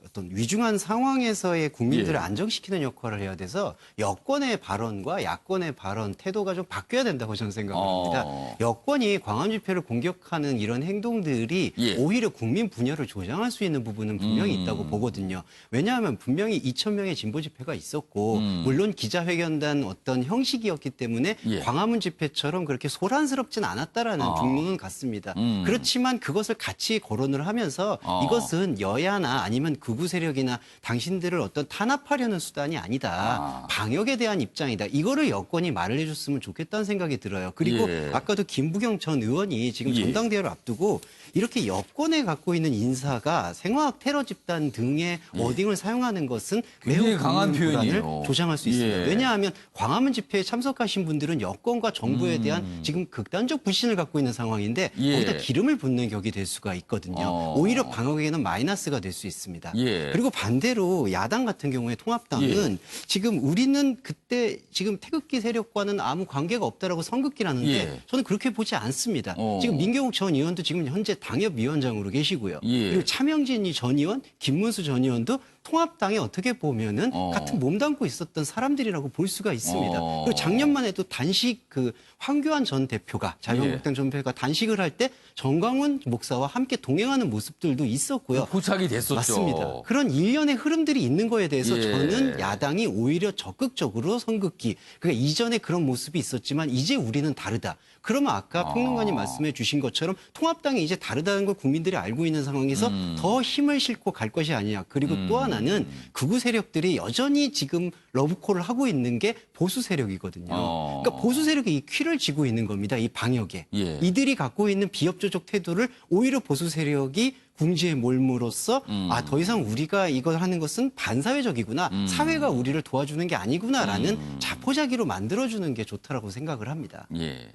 어떤 위중한 상황에서의 국민들을 예. 안정시키는 역할을 해야 돼서 여권의 발언과 야권의 발언 태도가 좀 바뀌어야 된다고 저는 생각합니다. 여권이 광화문 집회를 공격하는 이런 행동들이 예. 오히려 국민 분열을 조장할 수 있는 부분은 분명히 있다고 보거든요. 왜냐하면 분명히 2,000명의 진보 집회가 있었고 물론 기자회견단 어떤 형식이었기 때문에 예. 광화문 집회처럼 그렇게 소란스럽진 않았다라는 중론은 같습니다. 그렇지만 그것을 같이 거론을 하면서 이것은 여야나 아니면 극우 세력이나 당신들을 어떤 탄압하려는 수단이 아니다. 방역에 대한 입장이다. 이거를 여권이 말을 해줬으면 좋겠다는 생각이 들어요. 그리고 예. 아까도 김부경 전 의원이 지금 예. 전당대회를 앞두고 이렇게 여권에 갖고 있는 인사가 생화학 테러 집단 등의 워딩을 사용하는 것은 굉장히 매우 강한 국민 불안을 표현이에요. 조장할 수 있습니다. 예. 왜냐하면 광화문 집회에 참석하신 분들은 여권과 정부에 대한 지금 극단적 불신을 갖고 있는 상황인데 예. 거기다 기름을 붓는 격이 될 수가 있거든요. 오히려 방역에는 마이너스가 될 수 있습니다. 예. 그리고 반대로 야당 같은 경우에 통합당은 지금 우리는 그때 지금 태극기 세력과는 아무 관계가 없다라고 선긋기를 하는데 예. 저는 그렇게 보지 않습니다. 지금 민경욱 전 의원도 지금 현재 당협위원장으로 계시고요. 예. 그리고 차명진 전 의원, 김문수 전 의원도 통합당에 어떻게 보면은 같은 몸담고 있었던 사람들이라고 볼 수가 있습니다. 그리고 작년만 해도 단식 그 황교안 전 대표가 자유한국당 전 대표가 단식을 할 때 정광훈 목사와 함께 동행하는 모습들도 있었고요. 포착이 됐었죠. 맞습니다. 그런 일련의 흐름들이 있는 거에 대해서 저는 야당이 오히려 적극적으로 선긋기. 그러니까 이전에 그런 모습이 있었지만 이제 우리는 다르다. 그러면 아까 평론가님 말씀해 주신 것처럼 통합당이 이제 다르다는 걸 국민들이 알고 있는 상황에서 더 힘을 싣고 갈 것이 아니냐. 그리고 또 하나는 극우 세력들이 여전히 지금 러브콜을 하고 있는 게 보수 세력이거든요. 그러니까 보수 세력이 이 퀴를 쥐고 있는 겁니다. 이 방역에. 이들이 갖고 있는 비협조적 태도를 오히려 보수 세력이 궁지에 몰므로써 더 이상 우리가 이걸 하는 것은 반사회적이구나. 사회가 우리를 도와주는 게 아니구나라는 자포자기로 만들어주는 게 좋다라고 생각을 합니다. 예.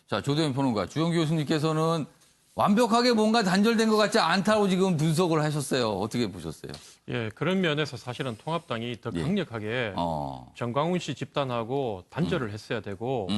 자, 조대현 평론가, 주영 교수님께서는 완벽하게 뭔가 단절된 것 같지 않다고 지금 분석을 하셨어요. 어떻게 보셨어요? 예, 그런 면에서 사실은 통합당이 더 강력하게 정광훈 씨 집단하고 단절을 했어야 되고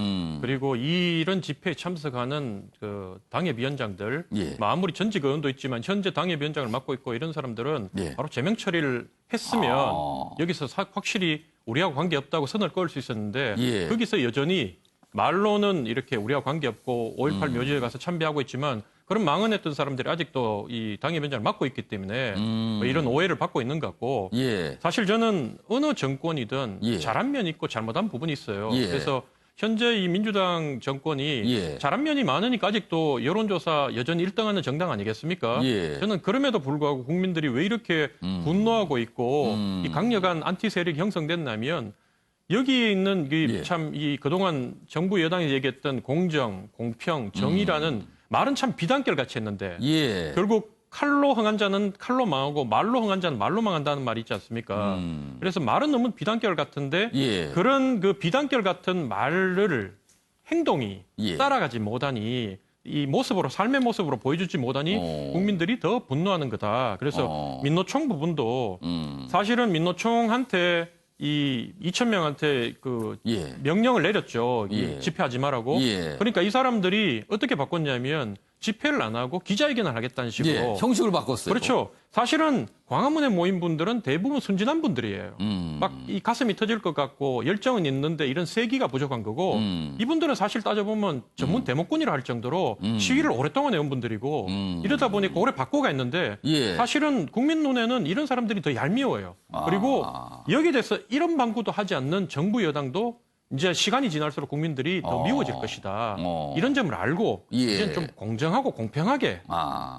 그리고 이런 집회에 참석하는 그 당협위원장들 뭐 아무리 전직 의원도 있지만 현재 당협위원장을 맡고 있고 이런 사람들은 바로 제명 처리를 했으면 여기서 확실히 우리하고 관계없다고 선을 그을 수 있었는데 거기서 여전히 말로는 이렇게 우리와 관계없고 5.18 묘지에 가서 참배하고 있지만 그런 망언했던 사람들이 아직도 이 당협위원장을 맡고 있기 때문에 뭐 이런 오해를 받고 있는 것 같고 사실 저는 어느 정권이든 잘한 면이 있고 잘못한 부분이 있어요. 그래서 현재 이 민주당 정권이 잘한 면이 많으니까 아직도 여론조사 여전히 1등하는 정당 아니겠습니까? 저는 그럼에도 불구하고 국민들이 왜 이렇게 분노하고 있고 이 강력한 안티 세력이 형성됐냐면 여기에 있는 참 이 그동안 정부 여당이 얘기했던 공정, 공평, 정의라는 말은 참 비단결 같이 했는데 결국 칼로 흥한 자는 칼로 망하고 말로 흥한 자는 말로 망한다는 말이 있지 않습니까? 그래서 말은 너무 비단결 같은데 그런 그 비단결 같은 말을 행동이 따라가지 못하니 이 모습으로 삶의 모습으로 보여주지 못하니 국민들이 더 분노하는 거다. 그래서 민노총 부분도 사실은 민노총한테 이 2,000명한테 그 명령을 내렸죠. 집회하지 말라고. 그러니까 이 사람들이 어떻게 바꿨냐면 집회를 안 하고 기자회견을 하겠다는 식으로. 형식을 바꿨어요. 그렇죠. 사실은 광화문에 모인 분들은 대부분 순진한 분들이에요. 막 이 가슴이 터질 것 같고 열정은 있는데 이런 세기가 부족한 거고 이분들은 사실 따져보면 전문 대목군이라 할 정도로 시위를 오랫동안 해온 분들이고 이러다 보니까 오래 바꿔가 있는데 사실은 국민 눈에는 이런 사람들이 더 얄미워요. 그리고 여기에 대해서 이런 방구도 하지 않는 정부 여당도 이제 시간이 지날수록 국민들이 더 미워질 것이다. 이런 점을 알고 이제는 좀 공정하고 공평하게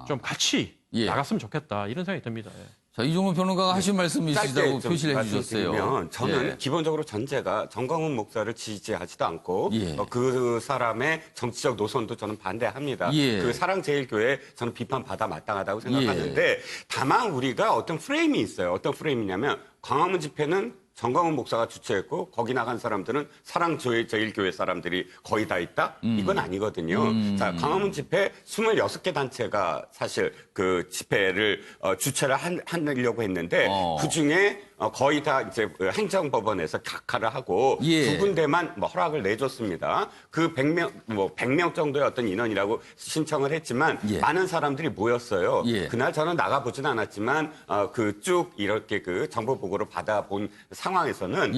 좀 같이 나갔으면 좋겠다. 이런 생각이 듭니다. 자, 이종훈 평론가가 하신 말씀이 있으시다고 표시를 해주셨어요. 말씀드리면 저는 기본적으로 전제가 정광훈 목사를 지지하지도 않고 그 사람의 정치적 노선도 저는 반대합니다. 그 사랑제일교회 저는 비판받아 마땅하다고 생각하는데 다만 우리가 어떤 프레임이 있어요. 어떤 프레임이냐면 광화문 집회는 정광훈 목사가 주최했고 거기 나간 사람들은 사랑제일교회 사람들이 거의 다 있다? 이건 아니거든요. 자, 광화문 집회 26개 단체가 사실 그 집회를 주최를 하려고 했는데 그중에 거의 다 이제 행정법원에서 각하를 하고 두 군데만 뭐 허락을 내줬습니다. 그 100명 정도의 어떤 인원이라고 신청을 했지만 많은 사람들이 모였어요. 그날 저는 나가보진 않았지만 그 쭉 이렇게 그 정보 보고를 받아본 상황에서는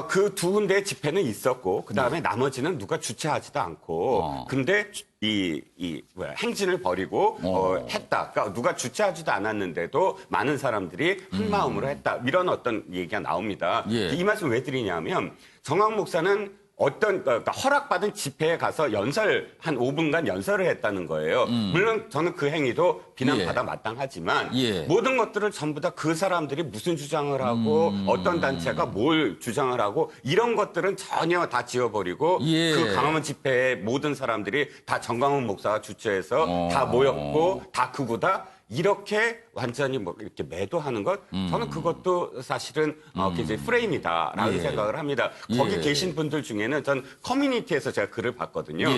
그 두 군데의 집회는 있었고 그다음에 나머지는 누가 주최하지도 않고 근데 행진을 벌이고 했다. 그러니까 누가 주최하지도 않았는데도 많은 사람들이 한 마음으로 했다. 이런 어떤 얘기가 나옵니다. 이 말씀 왜 드리냐면 정광훈 목사는 그러니까 허락받은 집회에 가서 한 5분간 연설을 했다는 거예요. 물론 저는 그 행위도 비난받아 마땅하지만 모든 것들을 전부 다 그 사람들이 무슨 주장을 하고 어떤 단체가 뭘 주장을 하고 이런 것들은 전혀 다 지워버리고 그 광화문 집회에 모든 사람들이 다 정광훈 목사가 주최해서 다 모였고 다 그거다. 이렇게 완전히 뭐 이렇게 매도하는 것 저는 그것도 사실은 굉장히 프레임이다라는 생각을 합니다. 거기 계신 분들 중에는 전 커뮤니티에서 제가 글을 봤거든요.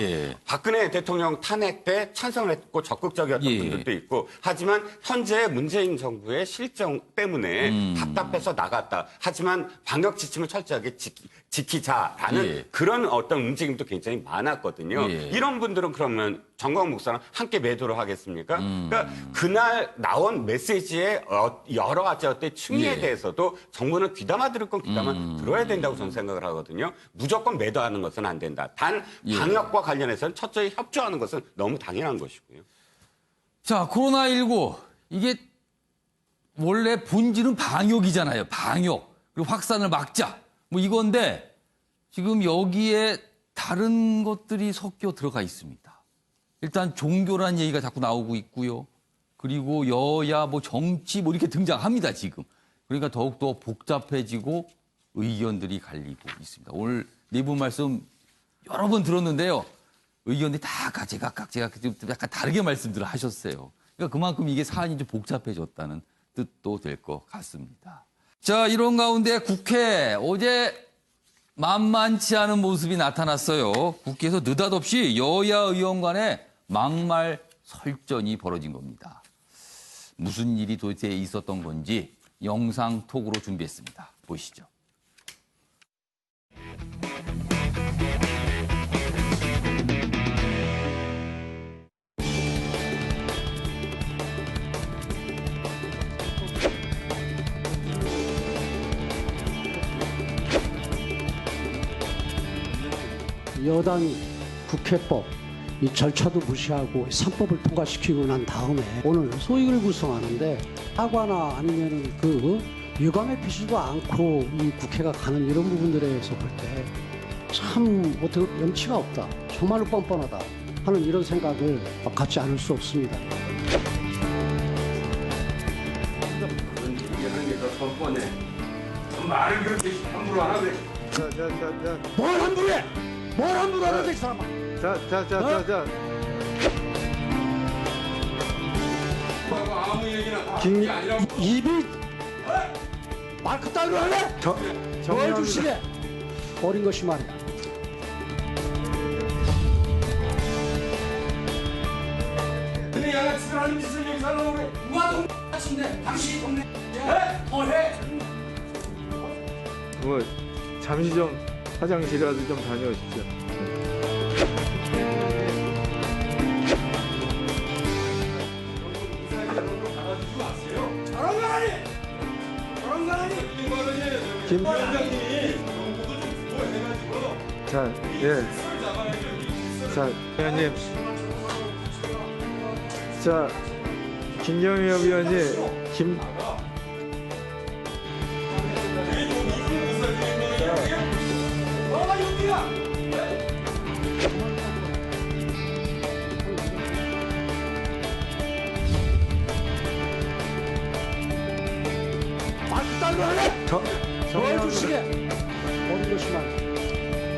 박근혜 대통령 탄핵 때 찬성을 했고 적극적이었던 분들도 있고 하지만 현재 문재인 정부의 실정 때문에 답답해서 나갔다. 하지만 방역 지침을 철저하게 지키자라는 그런 어떤 움직임도 굉장히 많았거든요. 이런 분들은 그러면 정광훈 목사랑 함께 매도를 하겠습니까? 그러니까 그날 나온 메시지의 여러 가지 어떤 층위에 예. 대해서도 정부는 귀담아 들을 건 귀담아 들어야 된다고 저는 생각을 하거든요. 무조건 매도하는 것은 안 된다. 단 예. 방역과 관련해서는 철저히 협조하는 것은 너무 당연한 것이고요. 자, 코로나19 이게 원래 본질은 방역이잖아요. 방역. 그리고 확산을 막자. 뭐 이건데 지금 여기에 다른 것들이 섞여 들어가 있습니다. 일단 종교라는 얘기가 자꾸 나오고 있고요. 그리고 여야 뭐 정치 뭐 이렇게 등장합니다, 지금. 그러니까 더욱더 복잡해지고 의견들이 갈리고 있습니다. 오늘 네 분 말씀 여러 번 들었는데요. 의견들이 다 각각 좀 약간 다르게 말씀들을 하셨어요. 그러니까 그만큼 이게 사안이 좀 복잡해졌다는 뜻도 될 것 같습니다. 자, 이런 가운데 국회 어제 만만치 않은 모습이 나타났어요. 국회에서 느닷없이 여야 의원 간의 막말 설전이 벌어진 겁니다. 무슨 일이 도대체 있었던 건지 영상 톡으로 준비했습니다. 보시죠. 여당이 국회법 이 절차도 무시하고 3법을 통과시키고 난 다음에 오늘 소위를 구성하는데 사과나 아니면은 그 유감에 피지도 않고 이 국회가 가는 이런 부분들에 대해서 볼 때 참 어떻게 염치가 없다, 정말로 뻔뻔하다 하는 이런 생각을 갖지 않을 수 없습니다. 말을 그렇게 함부로 하나 그래. 뭘 함부로 해? 뭘 함부로 하는데 이 사람아? 자. 아무 얘기나 다 하는 게 아니라고. 입이 마크 따위로 하네? 뭘 주시게? 어린 것이 말이야. 근데 양아치들 하는 짓을 여기서 하려고 그래. 누가 동네 당신이 동네 해? 뭐 잠시 좀 화장실이라도 좀 다녀오십시오. 김 위원장님이 자, 예. 자, 위원님. 자, 김경엽 위원님, 김 뭘 주시게? 어린 것이 말이야.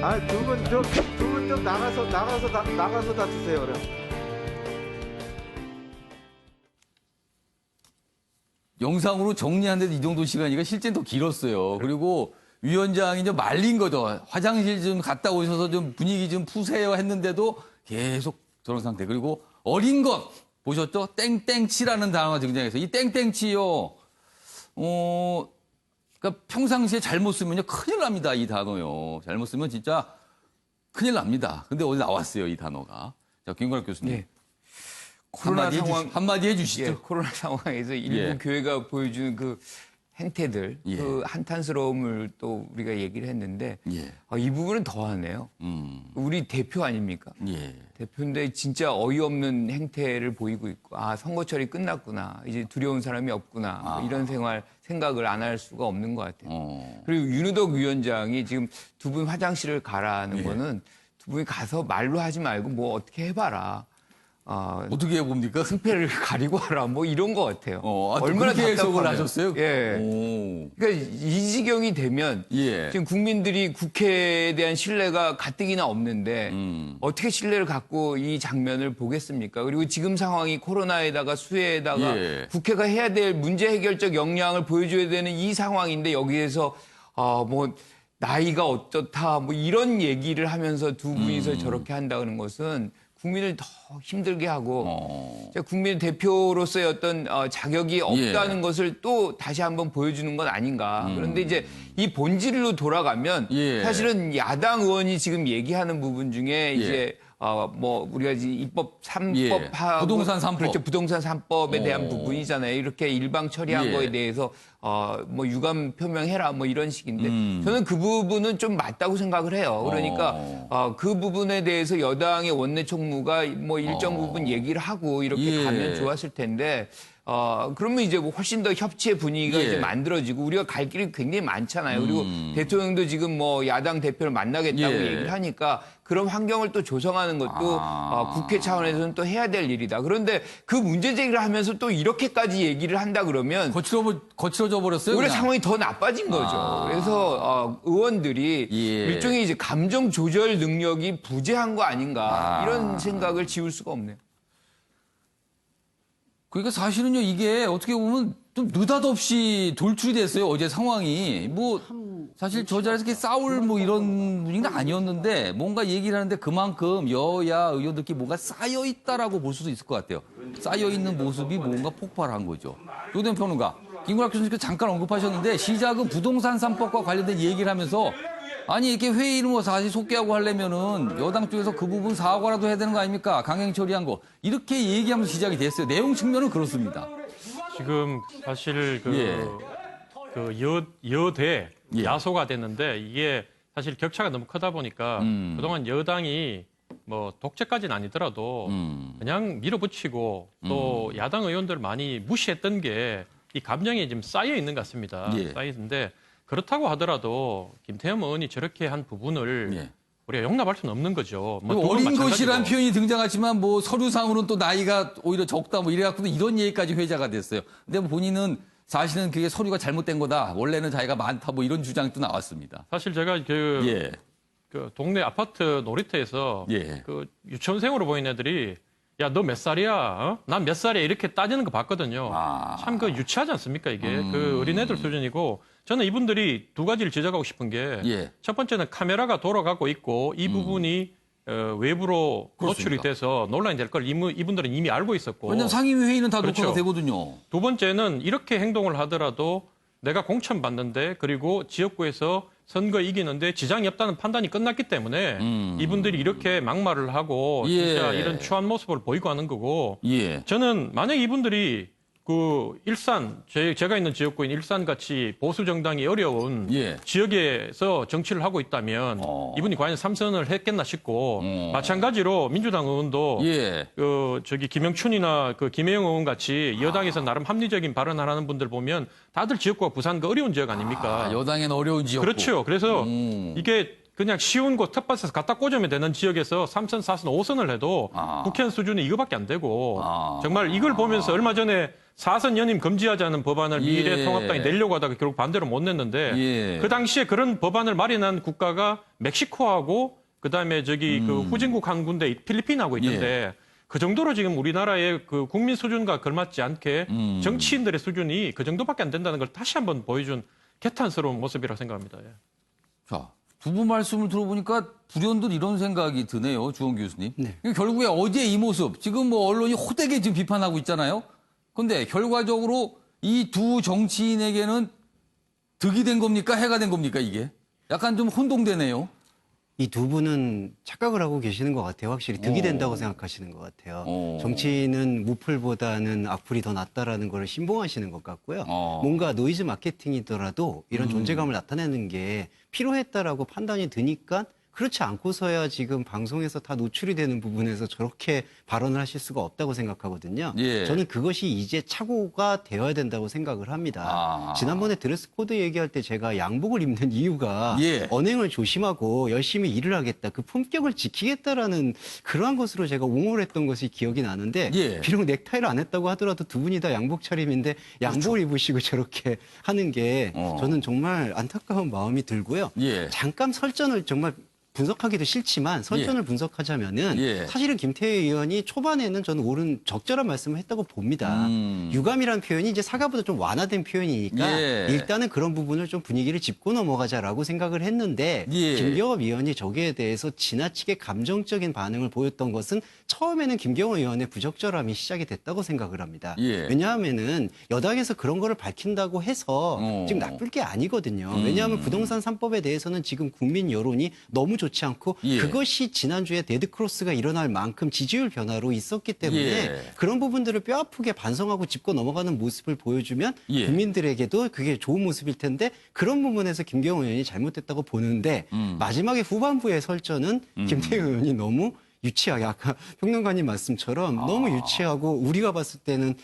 아, 두 분 좀 나가서 다투세요, 그럼. 영상으로 정리하는데도 이 정도 시간이니까 실제는 더 길었어요. 그리고 위원장이 좀 말린 거죠. 화장실 좀 갔다 오셔서 좀 분위기 좀 푸세요 했는데도 계속 저런 상태. 그리고 어린 것 보셨죠? 땡땡치라는 단어가 등장해서 이 땡땡치요. 그러니까 평상시에 잘못 쓰면요 큰일 납니다. 이 단어요. 잘못 쓰면 진짜 큰일 납니다. 근데 어디 나왔어요 이 단어가. 자, 김건학 교수님. 예. 코로나 상황 한마디 해주시죠. 예, 코로나 상황에서 일부 예. 교회가 보여주는 그 행태들, 예. 그 한탄스러움을 또 우리가 얘기를 했는데 예. 이 부분은 더하네요. 우리 대표 아닙니까? 예. 대표인데 진짜 어이없는 행태를 보이고 있고, 선거철이 끝났구나, 이제 두려운 사람이 없구나, 뭐 이런 생각을 안 할 수가 없는 것 같아요. 그리고 윤우덕 위원장이 지금 두 분 화장실을 가라는 거는 두 분이 가서 말로 하지 말고 뭐 어떻게 해봐라. 어떻게 해봅니까? 승패를 가리고 하라, 뭐 이런 것 같아요. 얼마나 해석을 하셨어요? 예. 오. 그러니까 이 지경이 되면 예. 지금 국민들이 국회에 대한 신뢰가 가뜩이나 없는데 어떻게 신뢰를 갖고 이 장면을 보겠습니까? 그리고 지금 상황이 코로나에다가 수해에다가 예. 국회가 해야 될 문제 해결적 역량을 보여줘야 되는 이 상황인데 여기에서 뭐 나이가 어떻다 뭐 이런 얘기를 하면서 두 분이서 저렇게 한다는 것은 국민을 더 힘들게 하고 국민 대표로서의 어떤 자격이 없다는 것을 또 다시 한번 보여주는 건 아닌가. 그런데 이제 이 본질로 돌아가면 사실은 야당 의원이 지금 얘기하는 부분 중에 이제 뭐 우리가 이제 입법 3법하고 부동산 3법. 그렇죠. 부동산 3법에 대한 부분이잖아요. 이렇게 일방 처리한 거에 대해서 뭐 유감 표명해라 뭐 이런 식인데 저는 그 부분은 좀 맞다고 생각을 해요. 그러니까 그 부분에 대해서 여당의 원내 총무가 뭐 일정 부분 얘기를 하고 이렇게 가면 좋았을 텐데 그러면 이제 뭐 훨씬 더 협치의 분위기가 이제 만들어지고 우리가 갈 길이 굉장히 많잖아요. 그리고 대통령도 지금 뭐 야당 대표를 만나겠다고 얘기를 하니까 그런 환경을 또 조성하는 것도 국회 차원에서는 또 해야 될 일이다. 그런데 그 문제 제기를 하면서 또 이렇게까지 얘기를 한다 그러면 거칠어져 버렸어요. 오히려 그냥. 상황이 더 나빠진 거죠. 그래서 의원들이 일종의 이제 감정 조절 능력이 부재한 거 아닌가 이런 생각을 지울 수가 없네요. 그러니까 사실은요, 이게 어떻게 보면 좀 느닷없이 돌출이 됐어요, 어제 상황이. 뭐, 사실 저 자리에서 이렇게 싸울 뭐 이런 분위기는 아니었는데, 뭔가 얘기를 하는데 그만큼 여야 의원들끼리 뭔가 쌓여있다라고 볼 수도 있을 것 같아요. 쌓여있는 모습이 뭔가 폭발한 거죠. 노대현 평론가, 김구락 교수님께서 잠깐 언급하셨는데, 시작은 부동산 3법과 관련된 얘기를 하면서, 아니, 이렇게 회의를 뭐 사실 속개하고 하려면은 여당 쪽에서 그 부분 사과라도 해야 되는 거 아닙니까? 강행 처리한 거. 이렇게 얘기하면서 시작이 됐어요. 내용 측면은 그렇습니다. 지금 사실 여대 야소가 됐는데 이게 사실 격차가 너무 크다 보니까 그동안 여당이 뭐 독재까지는 아니더라도 그냥 밀어붙이고 또 야당 의원들 많이 무시했던 게 이 감정이 지금 쌓여 있는 것 같습니다. 쌓여 있는데 그렇다고 하더라도 김태흠 의원이 저렇게 한 부분을 우리가 용납할 수는 없는 거죠. 뭐 어린 것이라는 표현이 등장하지만 뭐 서류상으로는 또 나이가 오히려 적다 뭐 이래갖고도 이런 얘기까지 회자가 됐어요. 근데 뭐 본인은 사실은 그게 서류가 잘못된 거다. 원래는 자기가 많다 뭐 이런 주장도 나왔습니다. 사실 제가 그 동네 아파트 놀이터에서 그 유치원생으로 보이는 애들이 야, 너 몇 살이야? 난 몇 살이야? 이렇게 따지는 거 봤거든요. 참 그 유치하지 않습니까, 이게? 그 어린애들 수준이고 저는 이분들이 두 가지를 지적하고 싶은 게 첫 번째는 카메라가 돌아가고 있고 이 부분이 외부로 노출이 돼서 논란이 될 걸 이분들은 이미 알고 있었고. 왜냐하면 상임위 회의는 다 그렇죠. 녹화가 되거든요. 두 번째는 이렇게 행동을 하더라도 내가 공천받는데 그리고 지역구에서 선거 이기는데 지장이 없다는 판단이 끝났기 때문에 이분들이 이렇게 막말을 하고 진짜 이런 추한 모습을 보이고 하는 거고 저는 만약 이분들이 그 일산 제가 있는 지역구인 일산같이 보수 정당이 어려운 지역에서 정치를 하고 있다면 이분이 과연 삼선을 했겠나 싶고 마찬가지로 민주당 의원도 그 저기 김영춘이나 그 김혜영 의원 같이 여당에서 나름 합리적인 발언을 하는 분들 보면 다들 지역구가 부산 그 어려운 지역 아닙니까? 여당에는 어려운 지역구. 그렇죠. 그래서 이게 그냥 쉬운 곳 텃밭에서 갖다 꽂으면 되는 지역에서 3선, 4선, 5선을 해도 국회의원 수준이 이거밖에 안 되고 정말 이걸 보면서 얼마 전에 4선 연임 금지하자는 법안을 미래통합당이 내려고 하다가 결국 반대로 못 냈는데 그 당시에 그런 법안을 마련한 국가가 멕시코하고 그다음에 저기 그 후진국 한 군데 필리핀하고 있는데 그 정도로 지금 우리나라의 그 국민 수준과 걸맞지 않게 정치인들의 수준이 그 정도밖에 안 된다는 걸 다시 한번 보여준 개탄스러운 모습이라고 생각합니다. 자, 두 분 말씀을 들어보니까 불현듯 이런 생각이 드네요, 주원 교수님. 결국에 어제 이 모습, 지금 뭐 언론이 호되게 지금 비판하고 있잖아요. 근데 결과적으로 이 두 정치인에게는 득이 된 겁니까? 해가 된 겁니까, 이게? 약간 좀 혼동되네요. 이 두 분은 착각을 하고 계시는 것 같아요. 확실히 득이 된다고 생각하시는 것 같아요. 정치는 무풀보다는 악플이 더 낫다라는 걸 신봉하시는 것 같고요. 뭔가 노이즈 마케팅이더라도 이런 존재감을 나타내는 게 필요했다라고 판단이 드니까 그렇지 않고서야 지금 방송에서 다 노출이 되는 부분에서 저렇게 발언을 하실 수가 없다고 생각하거든요. 저는 그것이 이제 착오가 되어야 된다고 생각을 합니다. 지난번에 드레스 코드 얘기할 때 제가 양복을 입는 이유가 언행을 조심하고 열심히 일을 하겠다. 그 품격을 지키겠다라는 그러한 것으로 제가 옹호를 했던 것이 기억이 나는데 비록 넥타이를 안 했다고 하더라도 두 분이 다 양복 차림인데 양복을 입으시고 저렇게 하는 게 저는 정말 안타까운 마음이 들고요. 잠깐 설전을 정말 분석하기도 싫지만 설전을 분석하자면은 예. 사실은 김태회 의원이 초반에는 저는 옳은 적절한 말씀을 했다고 봅니다. 유감이라는 표현이 이제 사과보다 좀 완화된 표현이니까 예. 일단은 그런 부분을 좀 분위기를 짚고 넘어가자라고 생각을 했는데 예. 김경업 의원이 저기에 대해서 지나치게 감정적인 반응을 보였던 것은 처음에는 김경호 의원의 부적절함이 시작이 됐다고 생각을 합니다. 예. 왜냐하면은 여당에서 그런 거를 밝힌다고 해서 지금 나쁠 게 아니거든요. 왜냐하면 부동산 3법에 대해서는 지금 국민 여론이 너무 좋지 않고 예. 그것이 지난주에 데드크로스가 일어날 만큼 지지율 변화로 있었기 때문에 예. 그런 부분들을 뼈아프게 반성하고 짚고 넘어가는 모습을 보여주면 예. 국민들에게도 그게 좋은 모습일 텐데 그런 부분에서 김경호 의원이 잘못됐다고 보는데 마지막에 후반부의 설전은 김태희 의원이 너무 유치하게 아까 평론가님 말씀처럼 너무 유치하고 우리가 봤을 때는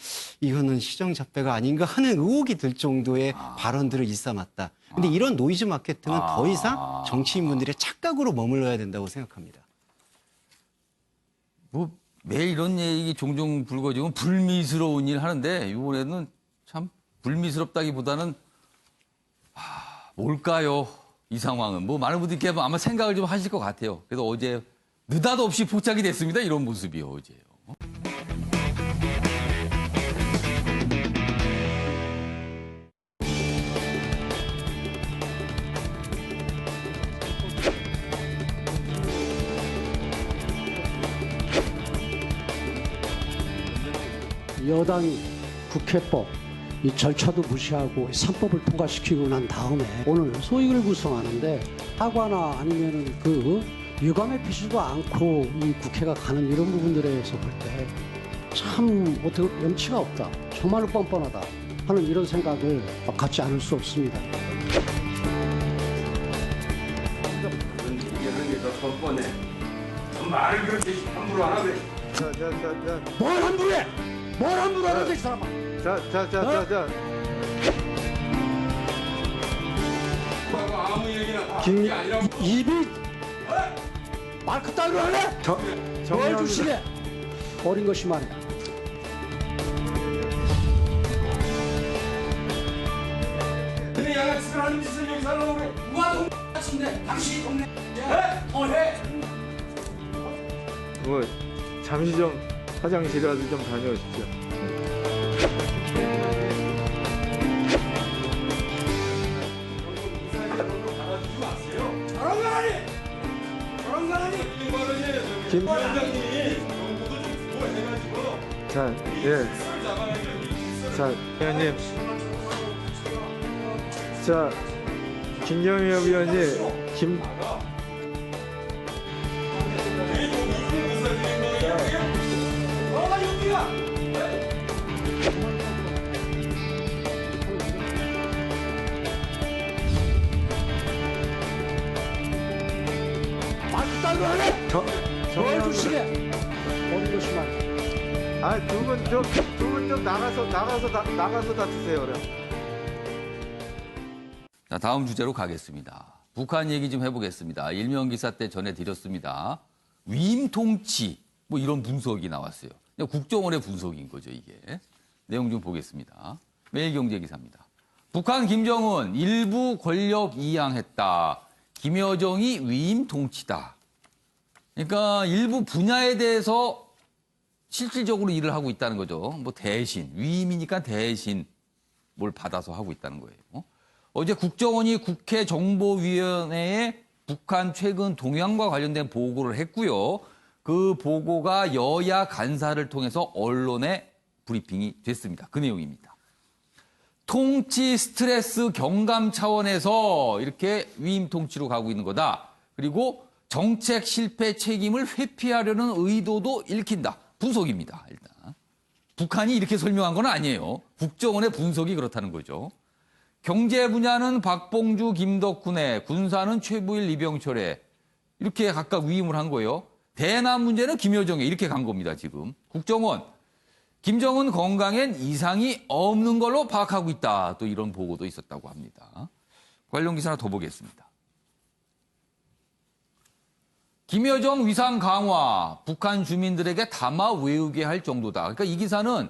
이거는 시정잡배가 아닌가 하는 의혹이 들 정도의 발언들을 일삼았다. 근데 이런 노이즈 마케팅은 더 이상 정치인분들의 착각으로 머물러야 된다고 생각합니다. 뭐 매일 이런 얘기 종종 불거지고 불미스러운 일 하는데 이번에는 참 불미스럽다기보다는 뭘까요? 이 상황은 뭐 많은 분들께 아마 생각을 좀 하실 것 같아요. 그래서 어제 느닷없이 포착이 됐습니다. 이런 모습이요, 어제요. 여당이 국회법 이 절차도 무시하고 3법을 통과시키고 난 다음에 오늘 소위를 구성하는데 사과나 아니면은 그 유감에 피지도 않고 이 국회가 가는 이런 부분들에 대해서 볼 때 참 어떻게 염치가 없다, 정말로 뻔뻔하다 하는 이런 생각을 갖지 않을 수 없습니다. 뻔뻔해. 말을 그렇게 함부로 안 하네. 뭘 함부로 해! 뭘 함부로 하는데 이 사람아! 자. 아무 얘기나 다 하는 게 아니라고. 입이 말 그따위로 하네? 뭘 주시게? 어린 것이 말이야. 너네 양아치들 하는 짓을 여기 살라고 그래. 누가 동네 당신이 동네 해? 뭐 잠시 좀 화장실이라도 좀 다녀오십시오. 김 위원장님이 정부도 좀 주고 해가지고. 자, 예. 자, 의원님. 자, 김경엽 의원님, 김. 말 그따위로 하네? 뭘 주시게? 어린 것이 말이야. 아, 두 분 좀 나가서 다투세요, 그래. 자, 다음 주제로 가겠습니다. 북한 얘기 좀 해보겠습니다. 일명 기사 때 전해드렸습니다. 위임 통치, 뭐 이런 분석이 나왔어요. 국정원의 분석인 거죠, 이게. 내용 좀 보겠습니다. 매일경제기사입니다. 북한 김정은 일부 권력 이양했다. 김여정이 위임 통치다. 그러니까 일부 분야에 대해서 실질적으로 일을 하고 있다는 거죠. 뭐 대신, 위임이니까 대신 뭘 받아서 하고 있다는 거예요. 어제 국정원이 국회 정보위원회에 북한 최근 동향과 관련된 보고를 했고요. 그 보고가 여야 간사를 통해서 언론에 브리핑이 됐습니다. 그 내용입니다. 통치 스트레스 경감 차원에서 이렇게 위임 통치로 가고 있는 거다. 그리고 정책 실패 책임을 회피하려는 의도도 읽힌다. 분석입니다. 일단 북한이 이렇게 설명한 건 아니에요. 국정원의 분석이 그렇다는 거죠. 경제 분야는 박봉주, 김덕훈에, 군사는 최부일, 이병철에 이렇게 각각 위임을 한 거예요. 대남 문제는 김여정에 이렇게 간 겁니다. 지금 국정원 김정은 건강엔 이상이 없는 걸로 파악하고 있다. 또 이런 보고도 있었다고 합니다. 관련 기사 하나 더 보겠습니다. 김여정 위상 강화, 북한 주민들에게 담아 외우게 할 정도다. 그러니까 이 기사는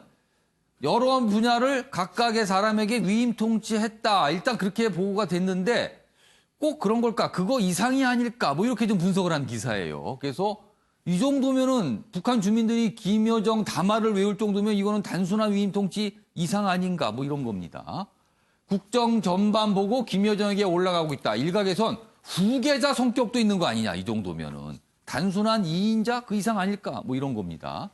여러 분야를 각각의 사람에게 위임 통치했다. 일단 그렇게 보고가 됐는데 꼭 그런 걸까? 그거 이상이 아닐까? 뭐 이렇게 좀 분석을 한 기사예요. 그래서 이 정도면은 북한 주민들이 김여정 담화를 외울 정도면 이거는 단순한 위임 통치 이상 아닌가? 뭐 이런 겁니다. 국정 전반 보고 김여정에게 올라가고 있다. 일각에선 후계자 성격도 있는 거 아니냐? 이 정도면은 단순한 이인자 그 이상 아닐까? 뭐 이런 겁니다.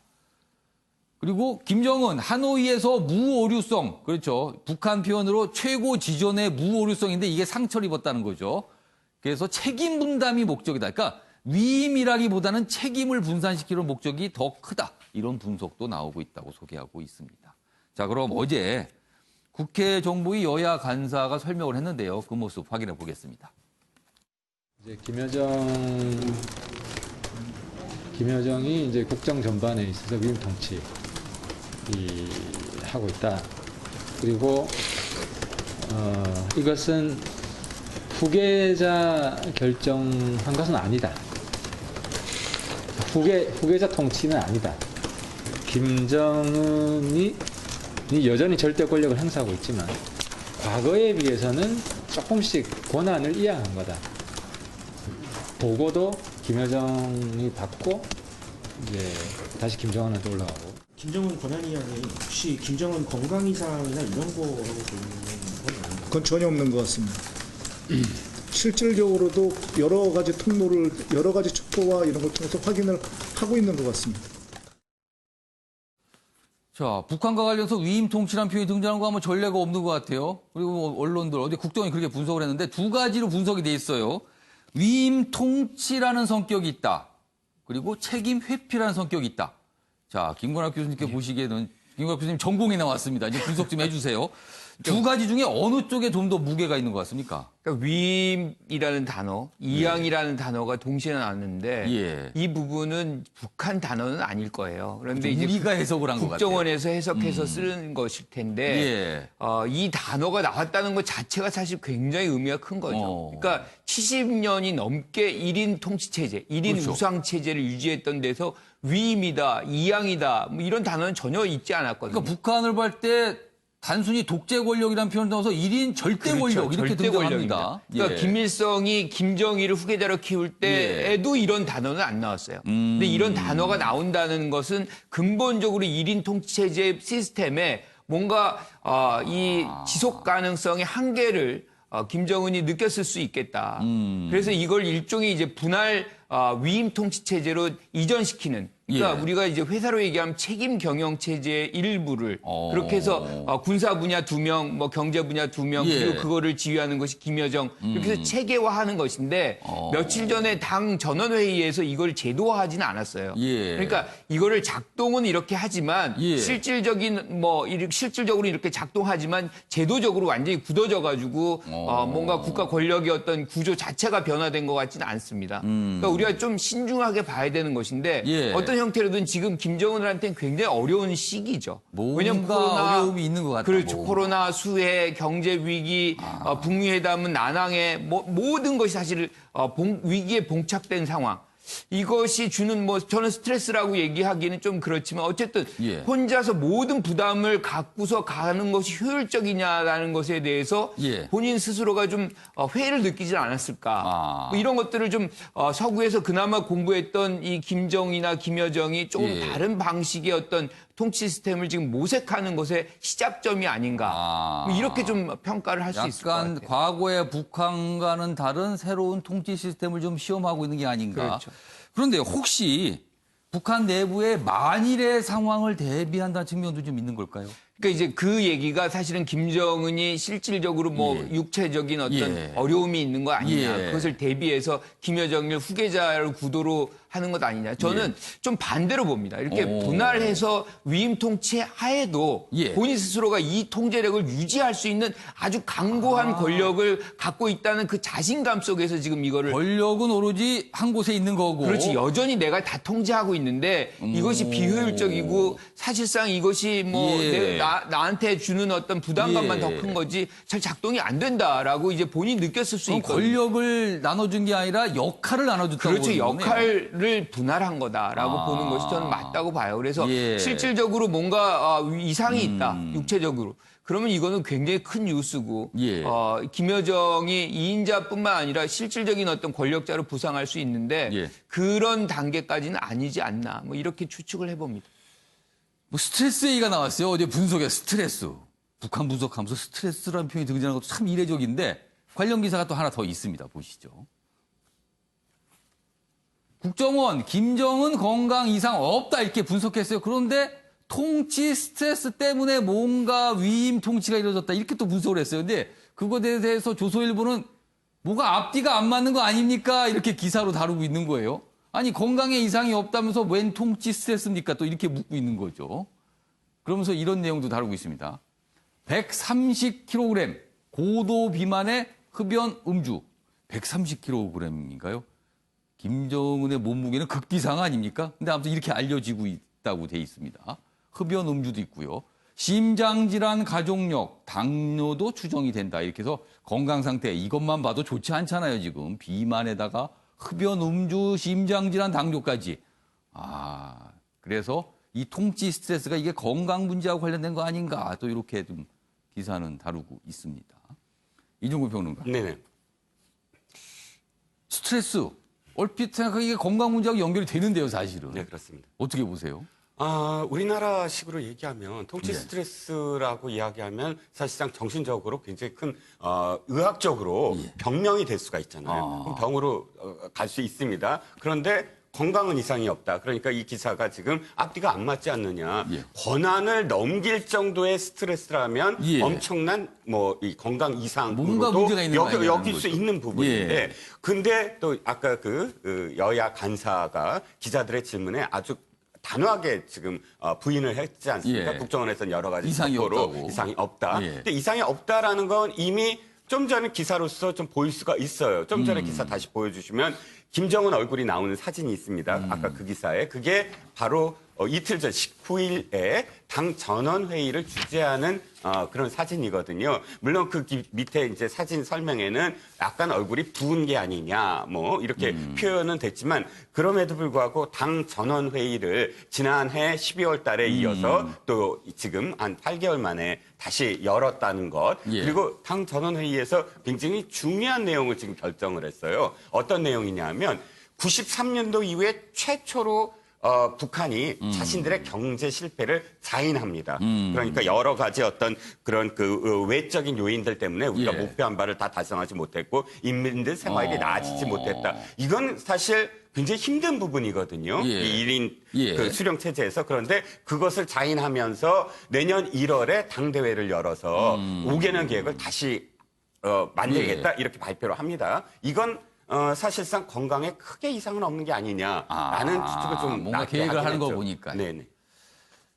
그리고 김정은 하노이에서 무오류성, 그렇죠. 북한 표현으로 최고 지존의 무오류성인데 이게 상처를 입었다는 거죠. 그래서 책임 분담이 목적이다. 그러니까 위임이라기보다는 책임을 분산시키는 목적이 더 크다. 이런 분석도 나오고 있다고 소개하고 있습니다. 자, 그럼 어제 국회 정보위 여야 간사가 설명을 했는데요. 그 모습 확인해 보겠습니다. 이제 김여정이 이제 국정 전반에 있어서 위임 통치 하고 있다. 그리고 이것은 후계자 결정한 것은 아니다. 후계자 통치는 아니다. 김정은이 여전히 절대 권력을 행사하고 있지만 과거에 비해서는 조금씩 권한을 이양한 거다. 보고도 김여정이 받고 이제 다시 김정은한테 올라가고. 김정은 권한 이양이 혹시 김정은 건강 이상이나 이런 거라고 보는 건 아닌가요? 그건 전혀 없는 것 같습니다. 실질적으로도 여러 가지 통로를 여러 가지 첩보와 이런 걸 통해서 확인을 하고 있는 것 같습니다. 자, 북한과 관련해서 위임 통치란 표현이 등장한 거 하면 전례가 없는 것 같아요. 그리고 언론들 어제 국정이 그렇게 분석을 했는데 두 가지로 분석이 돼 있어요. 위임 통치라는 성격이 있다. 그리고 책임 회피라는 성격이 있다. 자, 김건학 교수님께 보시기에는 김건학 교수님 전공이 나왔습니다. 이제 분석 좀 해주세요. 두 가지 중에 어느 쪽에 좀 더 무게가 있는 것 같습니까? 그러니까 위임이라는 단어, 이양이라는 단어가 동시에 나왔는데 이 부분은 북한 단어는 아닐 거예요. 그런데 이제 우리가 해석을 한 것 같아요. 국정원에서 해석해서 쓰는 것일 텐데 이 단어가 나왔다는 것 자체가 사실 굉장히 의미가 큰 거죠. 그러니까 70년이 넘게 1인 통치체제, 1인 그렇죠. 우상체제를 유지했던 데서 위임이다, 이양이다 뭐 이런 단어는 전혀 있지 않았거든요. 그러니까 북한을 볼 때 단순히 독재 권력이라는 표현을 넣어서 1인 절대 권력 이렇게 절대 등장합니다. 권력입니다. 그러니까 김일성이 김정일을 후계자로 키울 때에도 이런 단어는 안 나왔어요. 근데 이런 단어가 나온다는 것은 근본적으로 1인 통치체제 시스템에 뭔가 이 지속 가능성의 한계를 김정은이 느꼈을 수 있겠다. 그래서 이걸 일종의 이제 분할 위임 통치 체제로 이전시키는. 그러니까 우리가 이제 회사로 얘기하면 책임 경영 체제의 일부를 그렇게 해서 군사 분야 2명, 뭐 경제 분야 2명, 그리고 그거를 지휘하는 것이 김여정 이렇게 해서 체계화하는 것인데 며칠 전에 당 전원회의에서 이걸 제도화하지는 않았어요. 그러니까 이거를 작동은 이렇게 하지만 실질적으로 이렇게 작동하지만 제도적으로 완전히 굳어져 가지고 뭔가 국가 권력의 어떤 구조 자체가 변화된 것 같지는 않습니다. 그러니까 우리가 좀 신중하게 봐야 되는 것인데 어떤 형태로든 지금 김정은한테는 굉장히 어려운 시기죠. 왜냐하면 코로나 어려움이 있는 것 같아요. 그렇죠. 코로나, 수해, 경제 위기, 북미 회담은 난항에 모든 것이 사실 위기에 봉착된 상황. 이것이 주는 저는 스트레스라고 얘기하기는 좀 그렇지만 어쨌든 혼자서 모든 부담을 갖고서 가는 것이 효율적이냐라는 것에 대해서 본인 스스로가 좀 회의를 느끼지 않았을까. 뭐 이런 것들을 좀 서구에서 그나마 공부했던 이 김정이나 김여정이 조금 다른 방식의 어떤 통치 시스템을 지금 모색하는 것의 시작점이 아닌가. 뭐 이렇게 좀 평가를 할 수 있을 것 같아요. 약간 과거의 북한과는 다른 새로운 통치 시스템을 좀 시험하고 있는 게 아닌가. 그렇죠. 그런데 혹시 북한 내부의 만일의 상황을 대비한다는 측면도 좀 있는 걸까요? 그러니까 이제 그 얘기가 사실은 김정은이 실질적으로 육체적인 어떤 어려움이 있는 거 아니냐. 그것을 대비해서 김여정을 후계자로 구도로 하는 것 아니냐. 저는 좀 반대로 봅니다. 이렇게 분할해서 위임 통치 하에도 본인 스스로가 이 통제력을 유지할 수 있는 아주 강고한 권력을 갖고 있다는 그 자신감 속에서 지금 이거를. 권력은 오로지 한 곳에 있는 거고. 그렇지. 여전히 내가 다 통제하고 있는데 이것이 비효율적이고 사실상 이것이 나한테 주는 어떤 부담감만 예. 더 큰 거지 잘 작동이 안 된다라고 이제 본인이 느꼈을 수 그럼 있거든요. 권력을 나눠준 게 아니라 역할을 나눠줬다고 그렇죠. 보는 거네요. 역할을 분할한 거다라고 보는 것이 저는 맞다고 봐요. 그래서 예. 실질적으로 뭔가 이상이 있다, 육체적으로. 그러면 이거는 굉장히 큰 뉴스고 예. 김여정이 2인자뿐만 아니라 실질적인 어떤 권력자로 부상할 수 있는데 예. 그런 단계까지는 아니지 않나 뭐 이렇게 추측을 해봅니다. 뭐 스트레스 얘기가 나왔어요. 어제 분석에 스트레스. 북한 분석하면서 스트레스라는 표현이 등장하는 것도 참 이례적인데 관련 기사가 또 하나 더 있습니다. 보시죠. 국정원 김정은 건강 이상 없다 이렇게 분석했어요. 그런데 통치 스트레스 때문에 뭔가 위임 통치가 이루어졌다 이렇게 또 분석을 했어요. 근데 그거에 대해서 조선일보는 뭐가 앞뒤가 안 맞는 거 아닙니까? 이렇게 기사로 다루고 있는 거예요. 아니 건강에 이상이 없다면서 웬 통치 스트레스입니까? 또 이렇게 묻고 있는 거죠. 그러면서 이런 내용도 다루고 있습니다. 130kg 고도 비만의 흡연 음주. 130kg인가요? 김정은의 몸무게는 극비상 아닙니까? 근데 아무튼 이렇게 알려지고 있다고 돼 있습니다. 흡연 음주도 있고요. 심장질환 가족력, 당뇨도 추정이 된다. 이렇게 해서 건강 상태 이것만 봐도 좋지 않잖아요. 지금 비만에다가 흡연 음주, 심장질환, 당뇨까지. 그래서 이 통치 스트레스가 이게 건강 문제하고 관련된 거 아닌가. 또 이렇게 좀 기사는 다루고 있습니다. 이종구 평론가. 네네. 스트레스. 얼핏 생각하기에 건강 문제하고 연결이 되는데요, 사실은. 네, 그렇습니다. 어떻게 보세요? 우리나라식으로 얘기하면 통치 스트레스라고 이야기하면 사실상 정신적으로 굉장히 큰 의학적으로 병명이 될 수가 있잖아요. 그럼 병으로 갈 수 있습니다. 그런데 건강은 이상이 없다. 그러니까 이 기사가 지금 앞뒤가 안 맞지 않느냐. 권한을 넘길 정도의 스트레스라면 엄청난 이 건강 뭔가 문제가 있는 거 아니냐는 여길 수 있는 부분인데 근데 또 아까 여야 간사가 기자들의 질문에 아주 단호하게 지금 부인을 했지 않습니까? 국정원에서는 여러 가지 이상이 없다. 근데 이상이 없다라는 건 이미 좀 전에 기사로서 좀 보일 수가 있어요. 좀 전에 기사 다시 보여주시면 김정은 얼굴이 나오는 사진이 있습니다. 아까 그 기사에. 그게 바로 이틀 전 19일에 당 전원회의를 주재하는 그런 사진이거든요. 물론 그 밑에 이제 사진 설명에는 약간 얼굴이 부은 게 아니냐, 뭐, 이렇게 표현은 됐지만, 그럼에도 불구하고 당 전원회의를 지난해 12월 달에 이어서 또 지금 한 8개월 만에 다시 열었다는 것. 그리고 당 전원회의에서 굉장히 중요한 내용을 지금 결정을 했어요. 어떤 내용이냐 하면 93년도 이후에 최초로 북한이 자신들의 경제 실패를 자인합니다. 그러니까 여러 가지 어떤 그런 외적인 요인들 때문에 우리가 목표한 바를 다 달성하지 못했고 인민들 생활이 나아지지 못했다. 이건 사실 굉장히 힘든 부분이거든요. 이 1인 수령 체제에서. 그런데 그것을 자인하면서 내년 1월에 당대회를 열어서 5개년 계획을 다시 만들겠다 이렇게 발표를 합니다. 이건 사실상 건강에 크게 이상은 없는 게 아니냐라는 추측을 좀 뭔가 계획을 하는 거 보니까. 네네.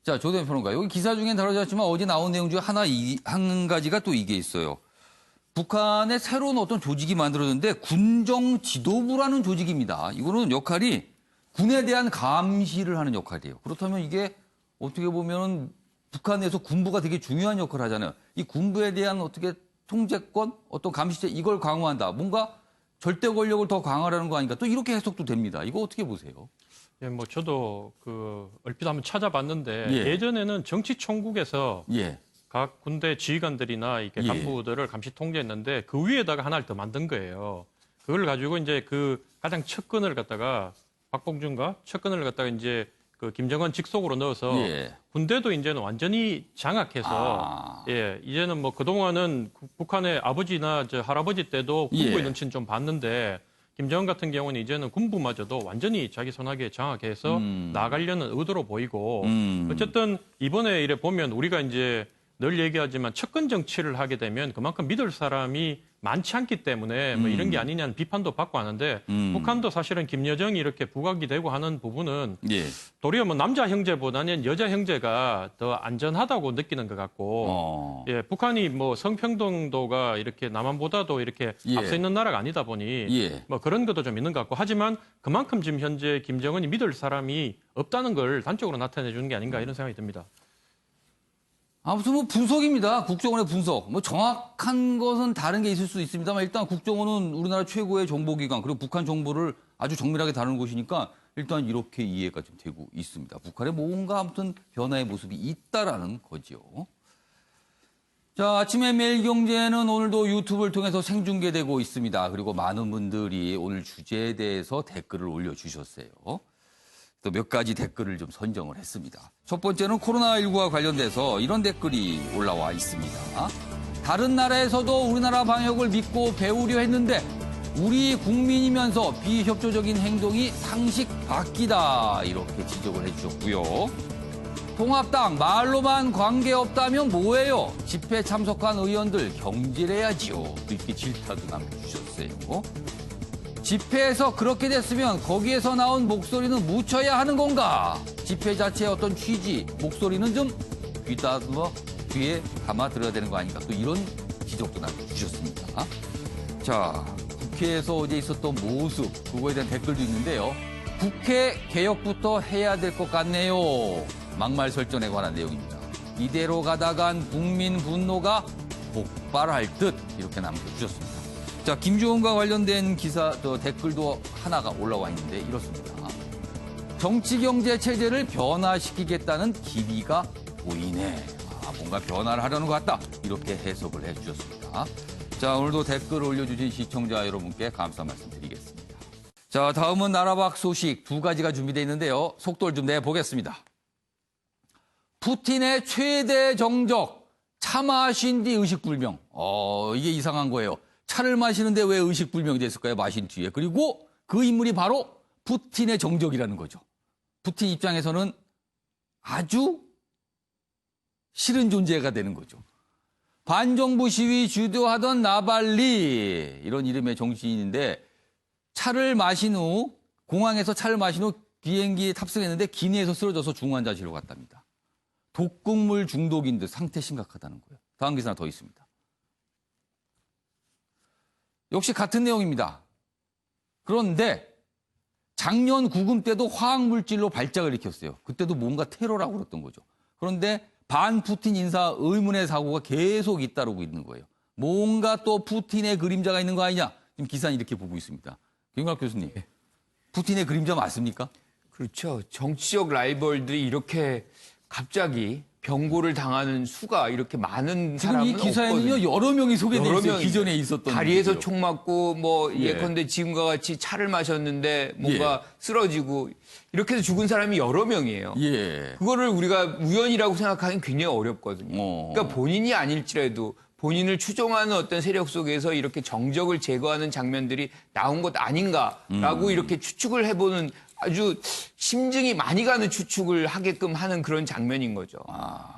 자, 조대현 평론가. 여기 기사 중엔 다루지 않지만 어제 나온 내용 중에 한 가지가 또 이게 있어요. 북한의 새로운 어떤 조직이 만들어졌는데 군정지도부라는 조직입니다. 이거는 역할이 군에 대한 감시를 하는 역할이에요. 그렇다면 이게 어떻게 보면 북한 내에서 군부가 되게 중요한 역할을 하잖아요. 이 군부에 대한 어떻게 통제권, 어떤 감시제 이걸 강화한다. 뭔가 절대 권력을 더 강화하는 거 아닌가. 또 이렇게 해석도 됩니다. 이거 어떻게 보세요? 뭐 저도 얼핏 한번 찾아봤는데 예전에는 정치총국에서 각 군대 지휘관들이나 이렇게 간부들을 감시 통제했는데 그 위에다가 하나를 더 만든 거예요. 그걸 가지고 이제 그 가장 측근을 갖다가 박봉준과 측근을 갖다가 이제 그 김정은 직속으로 넣어서 군대도 이제는 완전히 장악해서 이제는 뭐 그동안은 북한의 아버지나 할아버지 때도 군부의 눈치는 좀 봤는데 김정은 같은 경우는 이제는 군부마저도 완전히 자기 손아귀에 장악해서 나가려는 의도로 보이고 어쨌든 이번에 이래 보면 우리가 이제 늘 얘기하지만 측근 정치를 하게 되면 그만큼 믿을 사람이 많지 않기 때문에 뭐 이런 게 아니냐는 비판도 받고 하는데 북한도 사실은 김여정이 이렇게 부각이 되고 하는 부분은 도리어 뭐 남자 형제보다는 여자 형제가 더 안전하다고 느끼는 것 같고 북한이 뭐 성평등도가 이렇게 남한보다도 이렇게 앞서 있는 나라가 아니다 보니 뭐 그런 것도 좀 있는 것 같고 하지만 그만큼 지금 현재 김정은이 믿을 사람이 없다는 걸 단적으로 나타내 주는 게 아닌가 이런 생각이 듭니다. 아무튼 뭐 분석입니다. 국정원의 분석. 뭐 정확한 것은 다른 게 있을 수 있습니다만 일단 국정원은 우리나라 최고의 정보기관 그리고 북한 정보를 아주 정밀하게 다루는 곳이니까 일단 이렇게 이해가 좀 되고 있습니다. 북한에 뭔가 아무튼 변화의 모습이 있다라는 거죠. 자, 아침에 매일경제는 오늘도 유튜브를 통해서 생중계되고 있습니다. 그리고 많은 분들이 오늘 주제에 대해서 댓글을 올려주셨어요. 또 몇 가지 댓글을 좀 선정을 했습니다. 첫 번째는 코로나19와 관련돼서 이런 댓글이 올라와 있습니다. 다른 나라에서도 우리나라 방역을 믿고 배우려 했는데 우리 국민이면서 비협조적인 행동이 상식 밖이다. 이렇게 지적을 해주셨고요. 통합당 말로만 관계없다면 뭐예요? 집회 참석한 의원들 경질해야지요. 이렇게 질타도 남겨주셨어요. 집회에서 그렇게 됐으면 거기에서 나온 목소리는 묻혀야 하는 건가? 집회 자체의 어떤 취지, 목소리는 좀 귀에 담아들어야 되는 거 아닌가? 또 이런 지적도 남겨주셨습니다. 자, 국회에서 어제 있었던 모습, 그거에 대한 댓글도 있는데요. 국회 개혁부터 해야 될 것 같네요. 막말 설전에 관한 내용입니다. 이대로 가다간 국민 분노가 폭발할 듯 이렇게 남겨주셨습니다. 자, 김주원과 관련된 기사, 댓글도 하나가 올라와 있는데 이렇습니다. 정치 경제 체제를 변화시키겠다는 기미가 보이네. 뭔가 변화를 하려는 것 같다. 이렇게 해석을 해주셨습니다. 자, 오늘도 댓글 올려주신 시청자 여러분께 감사 말씀드리겠습니다. 자, 다음은 나라 밖 소식 두 가지가 준비되어 있는데요. 속도를 좀 내보겠습니다. 푸틴의 최대 정적, 차 마신 뒤 의식불명. 이게 이상한 거예요. 차를 마시는데 왜 의식불명이 됐을까요? 마신 뒤에. 그리고 그 인물이 바로 푸틴의 정적이라는 거죠. 푸틴 입장에서는 아주 싫은 존재가 되는 거죠. 반정부 시위 주도하던 나발리, 이런 이름의 정치인인데 차를 마신 후, 공항에서 차를 마신 후 비행기에 탑승했는데 기내에서 쓰러져서 중환자실로 갔답니다. 독극물 중독인 듯 상태 심각하다는 거예요. 다음 기사 하나 더 있습니다. 역시 같은 내용입니다. 그런데 작년 구금 때도 화학물질로 발작을 일으켰어요. 그때도 뭔가 테러라고 그랬던 거죠. 그런데 반푸틴 인사 의문의 사고가 계속 잇따르고 있는 거예요. 뭔가 또 푸틴의 그림자가 있는 거 아니냐. 지금 기사는 이렇게 보고 있습니다. 김광학 교수님, 푸틴의 그림자 맞습니까? 그렇죠. 정치적 라이벌들이 이렇게 갑자기 병고를 당하는 수가 이렇게 많은 사람은 지금 이 기사에는요 없거든요. 여러 명이 소개돼 있어요. 기존에 있었던 다리에서 분들이요. 총 맞고 뭐 예. 예컨대 지금과 같이 차를 마셨는데 뭔가 쓰러지고 이렇게 해서 죽은 사람이 여러 명이에요. 예. 그거를 우리가 우연이라고 생각하기는 굉장히 어렵거든요. 그러니까 본인이 아닐지라도 본인을 추종하는 어떤 세력 속에서 이렇게 정적을 제거하는 장면들이 나온 것 아닌가라고 이렇게 추측을 해보는 아주 심증이 많이 가는 추측을 하게끔 하는 그런 장면인 거죠.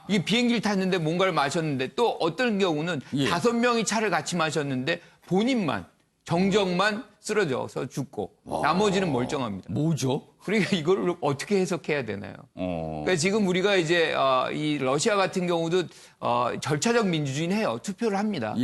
이게 비행기를 탔는데 뭔가를 마셨는데 또 어떤 경우는 5명이 차를 같이 마셨는데 본인만 정적만 쓰러져서 죽고 나머지는 멀쩡합니다. 뭐죠? 그러니까 이걸 어떻게 해석해야 되나요? 그러니까 지금 우리가 이제 이 러시아 같은 경우도 절차적 민주주의는 해요. 투표를 합니다.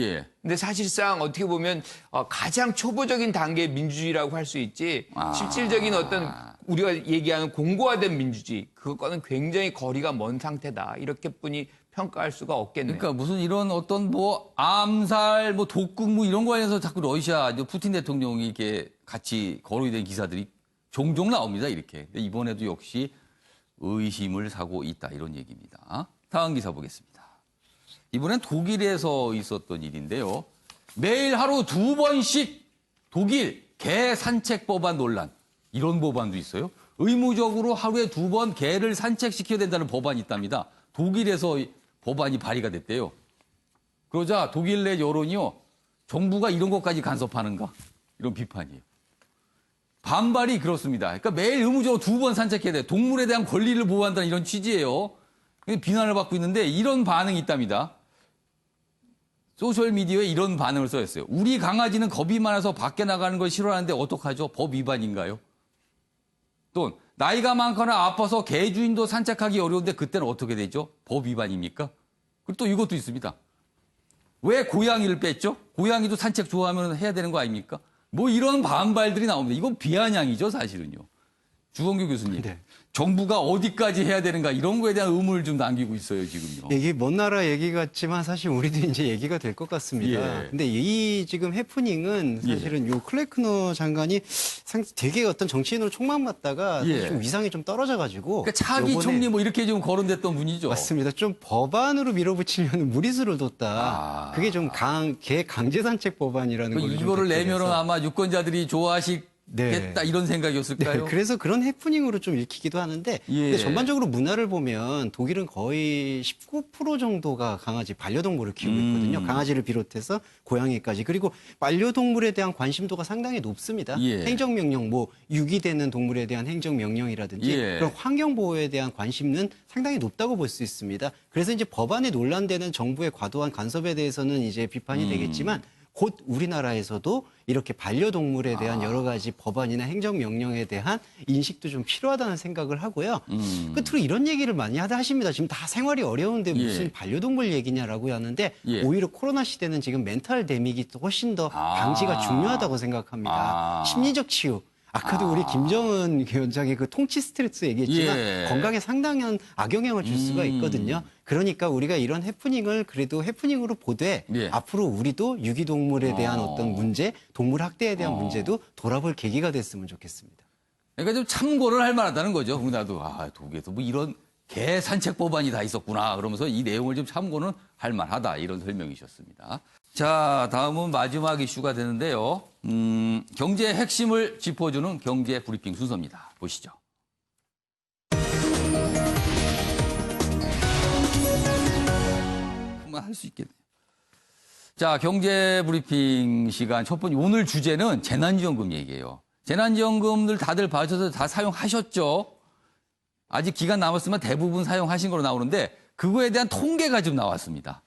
근데 사실상 어떻게 보면 가장 초보적인 단계의 민주주의라고 할 수 있지 실질적인 어떤 우리가 얘기하는 공고화된 민주주의 그것과는 굉장히 거리가 먼 상태다. 이렇게뿐이 평가할 수가 없겠네요. 그러니까 무슨 이런 어떤 뭐 암살, 뭐 독극물 이런 거에 대해서 자꾸 러시아 푸틴 대통령이 이렇게 같이 거론이 된 기사들이 종종 나옵니다. 이렇게. 이번에도 역시 의심을 사고 있다 이런 얘기입니다. 다음 기사 보겠습니다. 이번엔 독일에서 있었던 일인데요. 매일 하루 2번씩 독일 개 산책 법안 논란. 이런 법안도 있어요. 의무적으로 하루에 2번 개를 산책시켜야 된다는 법안이 있답니다. 독일에서 법안이 발의가 됐대요. 그러자 독일 내 여론이요. 정부가 이런 것까지 간섭하는가? 이런 비판이에요. 반발이 그렇습니다. 그러니까 매일 의무적으로 2번 산책해야 돼. 동물에 대한 권리를 보호한다는 이런 취지예요. 비난을 받고 있는데 이런 반응이 있답니다. 소셜미디어에 이런 반응을 써였어요. 우리 강아지는 겁이 많아서 밖에 나가는 걸 싫어하는데 어떡하죠? 법 위반인가요? 또 나이가 많거나 아파서 개 주인도 산책하기 어려운데 그때는 어떻게 되죠? 법 위반입니까? 그리고 또 이것도 있습니다. 왜 고양이를 뺐죠? 고양이도 산책 좋아하면 해야 되는 거 아닙니까? 뭐 이런 반발들이 나옵니다. 이건 비아냥이죠, 사실은요. 주원규 교수님. 네. 정부가 어디까지 해야 되는가 이런 거에 대한 의문을 좀 남기고 있어요, 지금요. 이게 먼 나라 얘기 같지만 사실 우리도 이제 얘기가 될 것 같습니다. 예. 근데 이 지금 해프닝은 사실은 요 클레크너 장관이 되게 어떤 정치인으로 촉망받다가 예. 사실 좀 위상이 좀 떨어져가지고 그러니까 차기 요번에 총리 뭐 이렇게 좀 거론됐던 분이죠. 맞습니다. 좀 법안으로 밀어붙이려는 무리수를 뒀다. 그게 좀 강제산책 법안이라는 걸 이거를 내면은 아마 유권자들이 좋아하시겠다 이런 생각이었을까요? 네, 그래서 그런 해프닝으로 좀 읽히기도 하는데 근데 전반적으로 문화를 보면 독일은 거의 19% 정도가 강아지 반려동물을 키우고 있거든요. 강아지를 비롯해서 고양이까지. 그리고 반려동물에 대한 관심도가 상당히 높습니다. 행정명령, 뭐 유기되는 동물에 대한 행정명령이라든지 그런 환경보호에 대한 관심은 상당히 높다고 볼 수 있습니다. 그래서 이제 법안에 논란되는 정부의 과도한 간섭에 대해서는 이제 비판이 되겠지만 곧 우리나라에서도 이렇게 반려동물에 대한 여러 가지 법안이나 행정명령에 대한 인식도 좀 필요하다는 생각을 하고요. 끝으로 이런 얘기를 많이 하십니다. 지금 다 생활이 어려운데 무슨 반려동물 얘기냐라고 하는데 오히려 코로나 시대는 지금 멘탈 데미기 훨씬 더 방지가 중요하다고 생각합니다. 심리적 치유. 아까도 우리 김정은 위원장의 그 통치 스트레스 얘기했지만 건강에 상당한 악영향을 줄 수가 있거든요. 그러니까 우리가 이런 해프닝을 그래도 해프닝으로 보되 앞으로 우리도 유기동물에 대한 어떤 문제, 동물 학대에 대한 문제도 돌아볼 계기가 됐으면 좋겠습니다. 그러니까 좀 참고를 할 만하다는 거죠. 우리나라도 독일에서 뭐 이런 개 산책 법안이 다 있었구나. 그러면서 이 내용을 좀 참고는 할 만하다. 이런 설명이셨습니다. 자, 다음은 마지막 이슈가 되는데요. 경제의 핵심을 짚어주는 경제 브리핑 순서입니다. 보시죠. 그만 할 수 있겠네요. 자, 경제 브리핑 시간 첫 번째 오늘 주제는 재난지원금 얘기예요. 재난지원금들 다들 받으셔서 다 사용하셨죠? 아직 기간 남았으면 대부분 사용하신 걸로 나오는데 그거에 대한 통계가 좀 나왔습니다.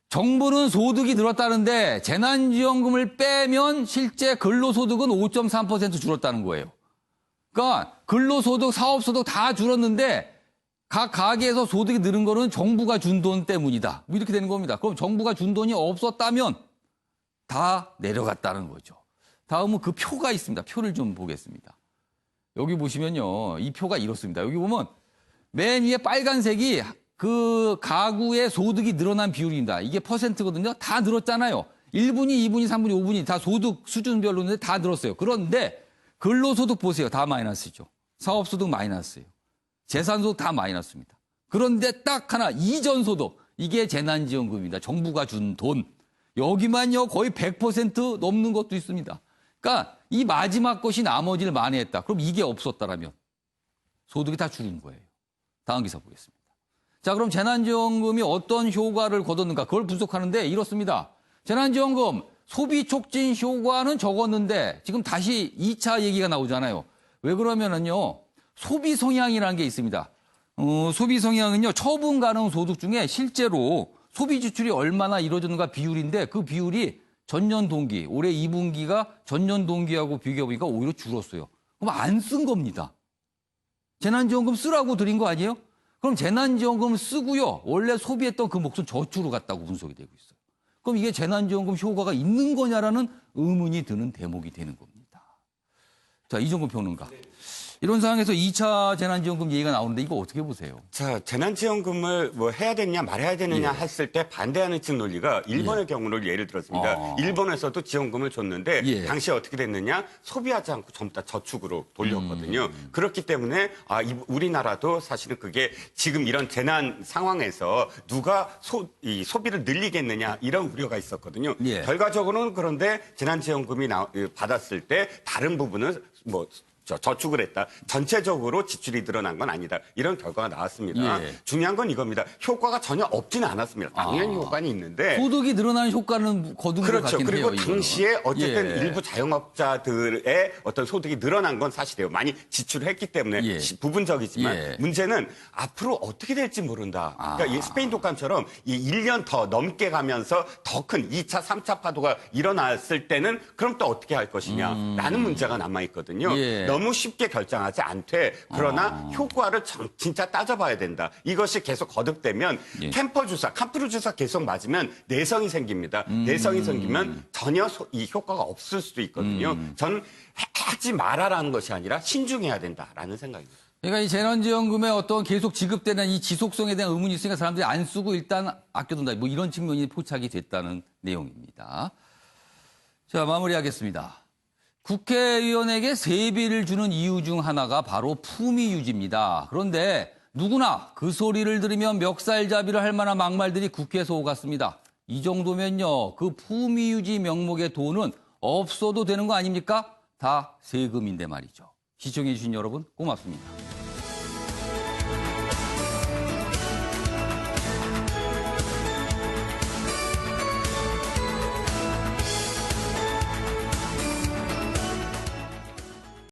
정부는 소득이 늘었다는데 재난지원금을 빼면 실제 근로소득은 5.3% 줄었다는 거예요. 그러니까 근로소득, 사업소득 다 줄었는데 각 가게에서 소득이 늘은 거는 정부가 준 돈 때문이다. 뭐 이렇게 되는 겁니다. 그럼 정부가 준 돈이 없었다면 다 내려갔다는 거죠. 다음은 그 표가 있습니다. 표를 좀 보겠습니다. 여기 보시면요. 이 표가 이렇습니다. 여기 보면 맨 위에 빨간색이 그 가구의 소득이 늘어난 비율입니다. 이게 퍼센트거든요. 다 늘었잖아요. 1분위, 2분위, 3분위, 5분위 다 소득 수준별로는 다 늘었어요. 그런데 근로소득 보세요. 다 마이너스죠. 사업소득 마이너스예요. 재산소득 다 마이너스입니다. 그런데 딱 하나 이전소득 이게 재난지원금입니다. 정부가 준 돈. 여기만요 거의 100% 넘는 것도 있습니다. 그러니까 이 마지막 것이 나머지를 만회했다. 그럼 이게 없었다라면 소득이 다 줄은 거예요. 다음 기사 보겠습니다. 자, 그럼 재난지원금이 어떤 효과를 거뒀는가 그걸 분석하는데 이렇습니다. 재난지원금 소비 촉진 효과는 적었는데 지금 다시 2차 얘기가 나오잖아요. 왜 그러면은요. 소비 성향이라는 게 있습니다. 소비 성향은요. 처분 가능 소득 중에 실제로 소비 지출이 얼마나 이루어졌는가 비율인데 그 비율이 전년 동기, 올해 2분기가 전년 동기하고 비교해 보니까 오히려 줄었어요. 그럼 안 쓴 겁니다. 재난지원금 쓰라고 드린 거 아니에요? 그럼 재난지원금을 쓰고요. 원래 소비했던 그 몫은 저축으로 갔다고 분석이 되고 있어요. 그럼 이게 재난지원금 효과가 있는 거냐라는 의문이 드는 대목이 되는 겁니다. 자, 이종근 평론가. 이런 상황에서 2차 재난지원금 얘기가 나오는데 이거 어떻게 보세요? 자, 재난지원금을 뭐 해야 되느냐 말아야 되느냐 했을 때 반대하는 측 논리가 일본의 경우를 예를 들었습니다. 일본에서도 지원금을 줬는데 당시에 어떻게 됐느냐? 소비하지 않고 전부 다 저축으로 돌렸거든요. 그렇기 때문에 우리나라도 사실은 그게 지금 이런 재난 상황에서 누가 소비를 늘리겠느냐 이런 우려가 있었거든요. 결과적으로는 그런데 재난지원금이 받았을 때 다른 부분은 뭐 저축을 했다. 전체적으로 지출이 늘어난 건 아니다. 이런 결과가 나왔습니다. 중요한 건 이겁니다. 효과가 전혀 없지는 않았습니다. 당연히 효과는 있는데. 소득이 늘어나는 효과는 거둔 것 같긴 해요. 그리고 당시에 어쨌든 일부 자영업자들의 어떤 소득이 늘어난 건 사실이에요. 많이 지출했기 때문에 부분적이지만 문제는 앞으로 어떻게 될지 모른다. 그러니까 이 스페인 독감처럼 이 1년 더 넘게 가면서 더 큰 2차, 3차 파도가 일어났을 때는 그럼 또 어떻게 할 것이냐라는 문제가 남아있거든요. 너무 쉽게 결정하지 않되 그러나 효과를 진짜 따져봐야 된다. 이것이 계속 거듭되면 캠퍼 주사, 캄프루 주사 계속 맞으면 내성이 생깁니다. 내성이 생기면 전혀 이 효과가 없을 수도 있거든요. 저는 하지 말아라는 것이 아니라 신중해야 된다라는 생각입니다. 그러니까 이 재난지원금에 어떤 계속 지급되는 이 지속성에 대한 의문이 있으니까 사람들이 안 쓰고 일단 아껴둔다. 뭐 이런 측면이 포착이 됐다는 내용입니다. 자, 마무리하겠습니다. 국회의원에게 세비를 주는 이유 중 하나가 바로 품위 유지입니다. 그런데 누구나 그 소리를 들으면 멱살잡이를 할 만한 막말들이 국회에서 오갔습니다. 이 정도면요, 그 품위 유지 명목의 돈은 없어도 되는 거 아닙니까? 다 세금인데 말이죠. 시청해주신 여러분 고맙습니다.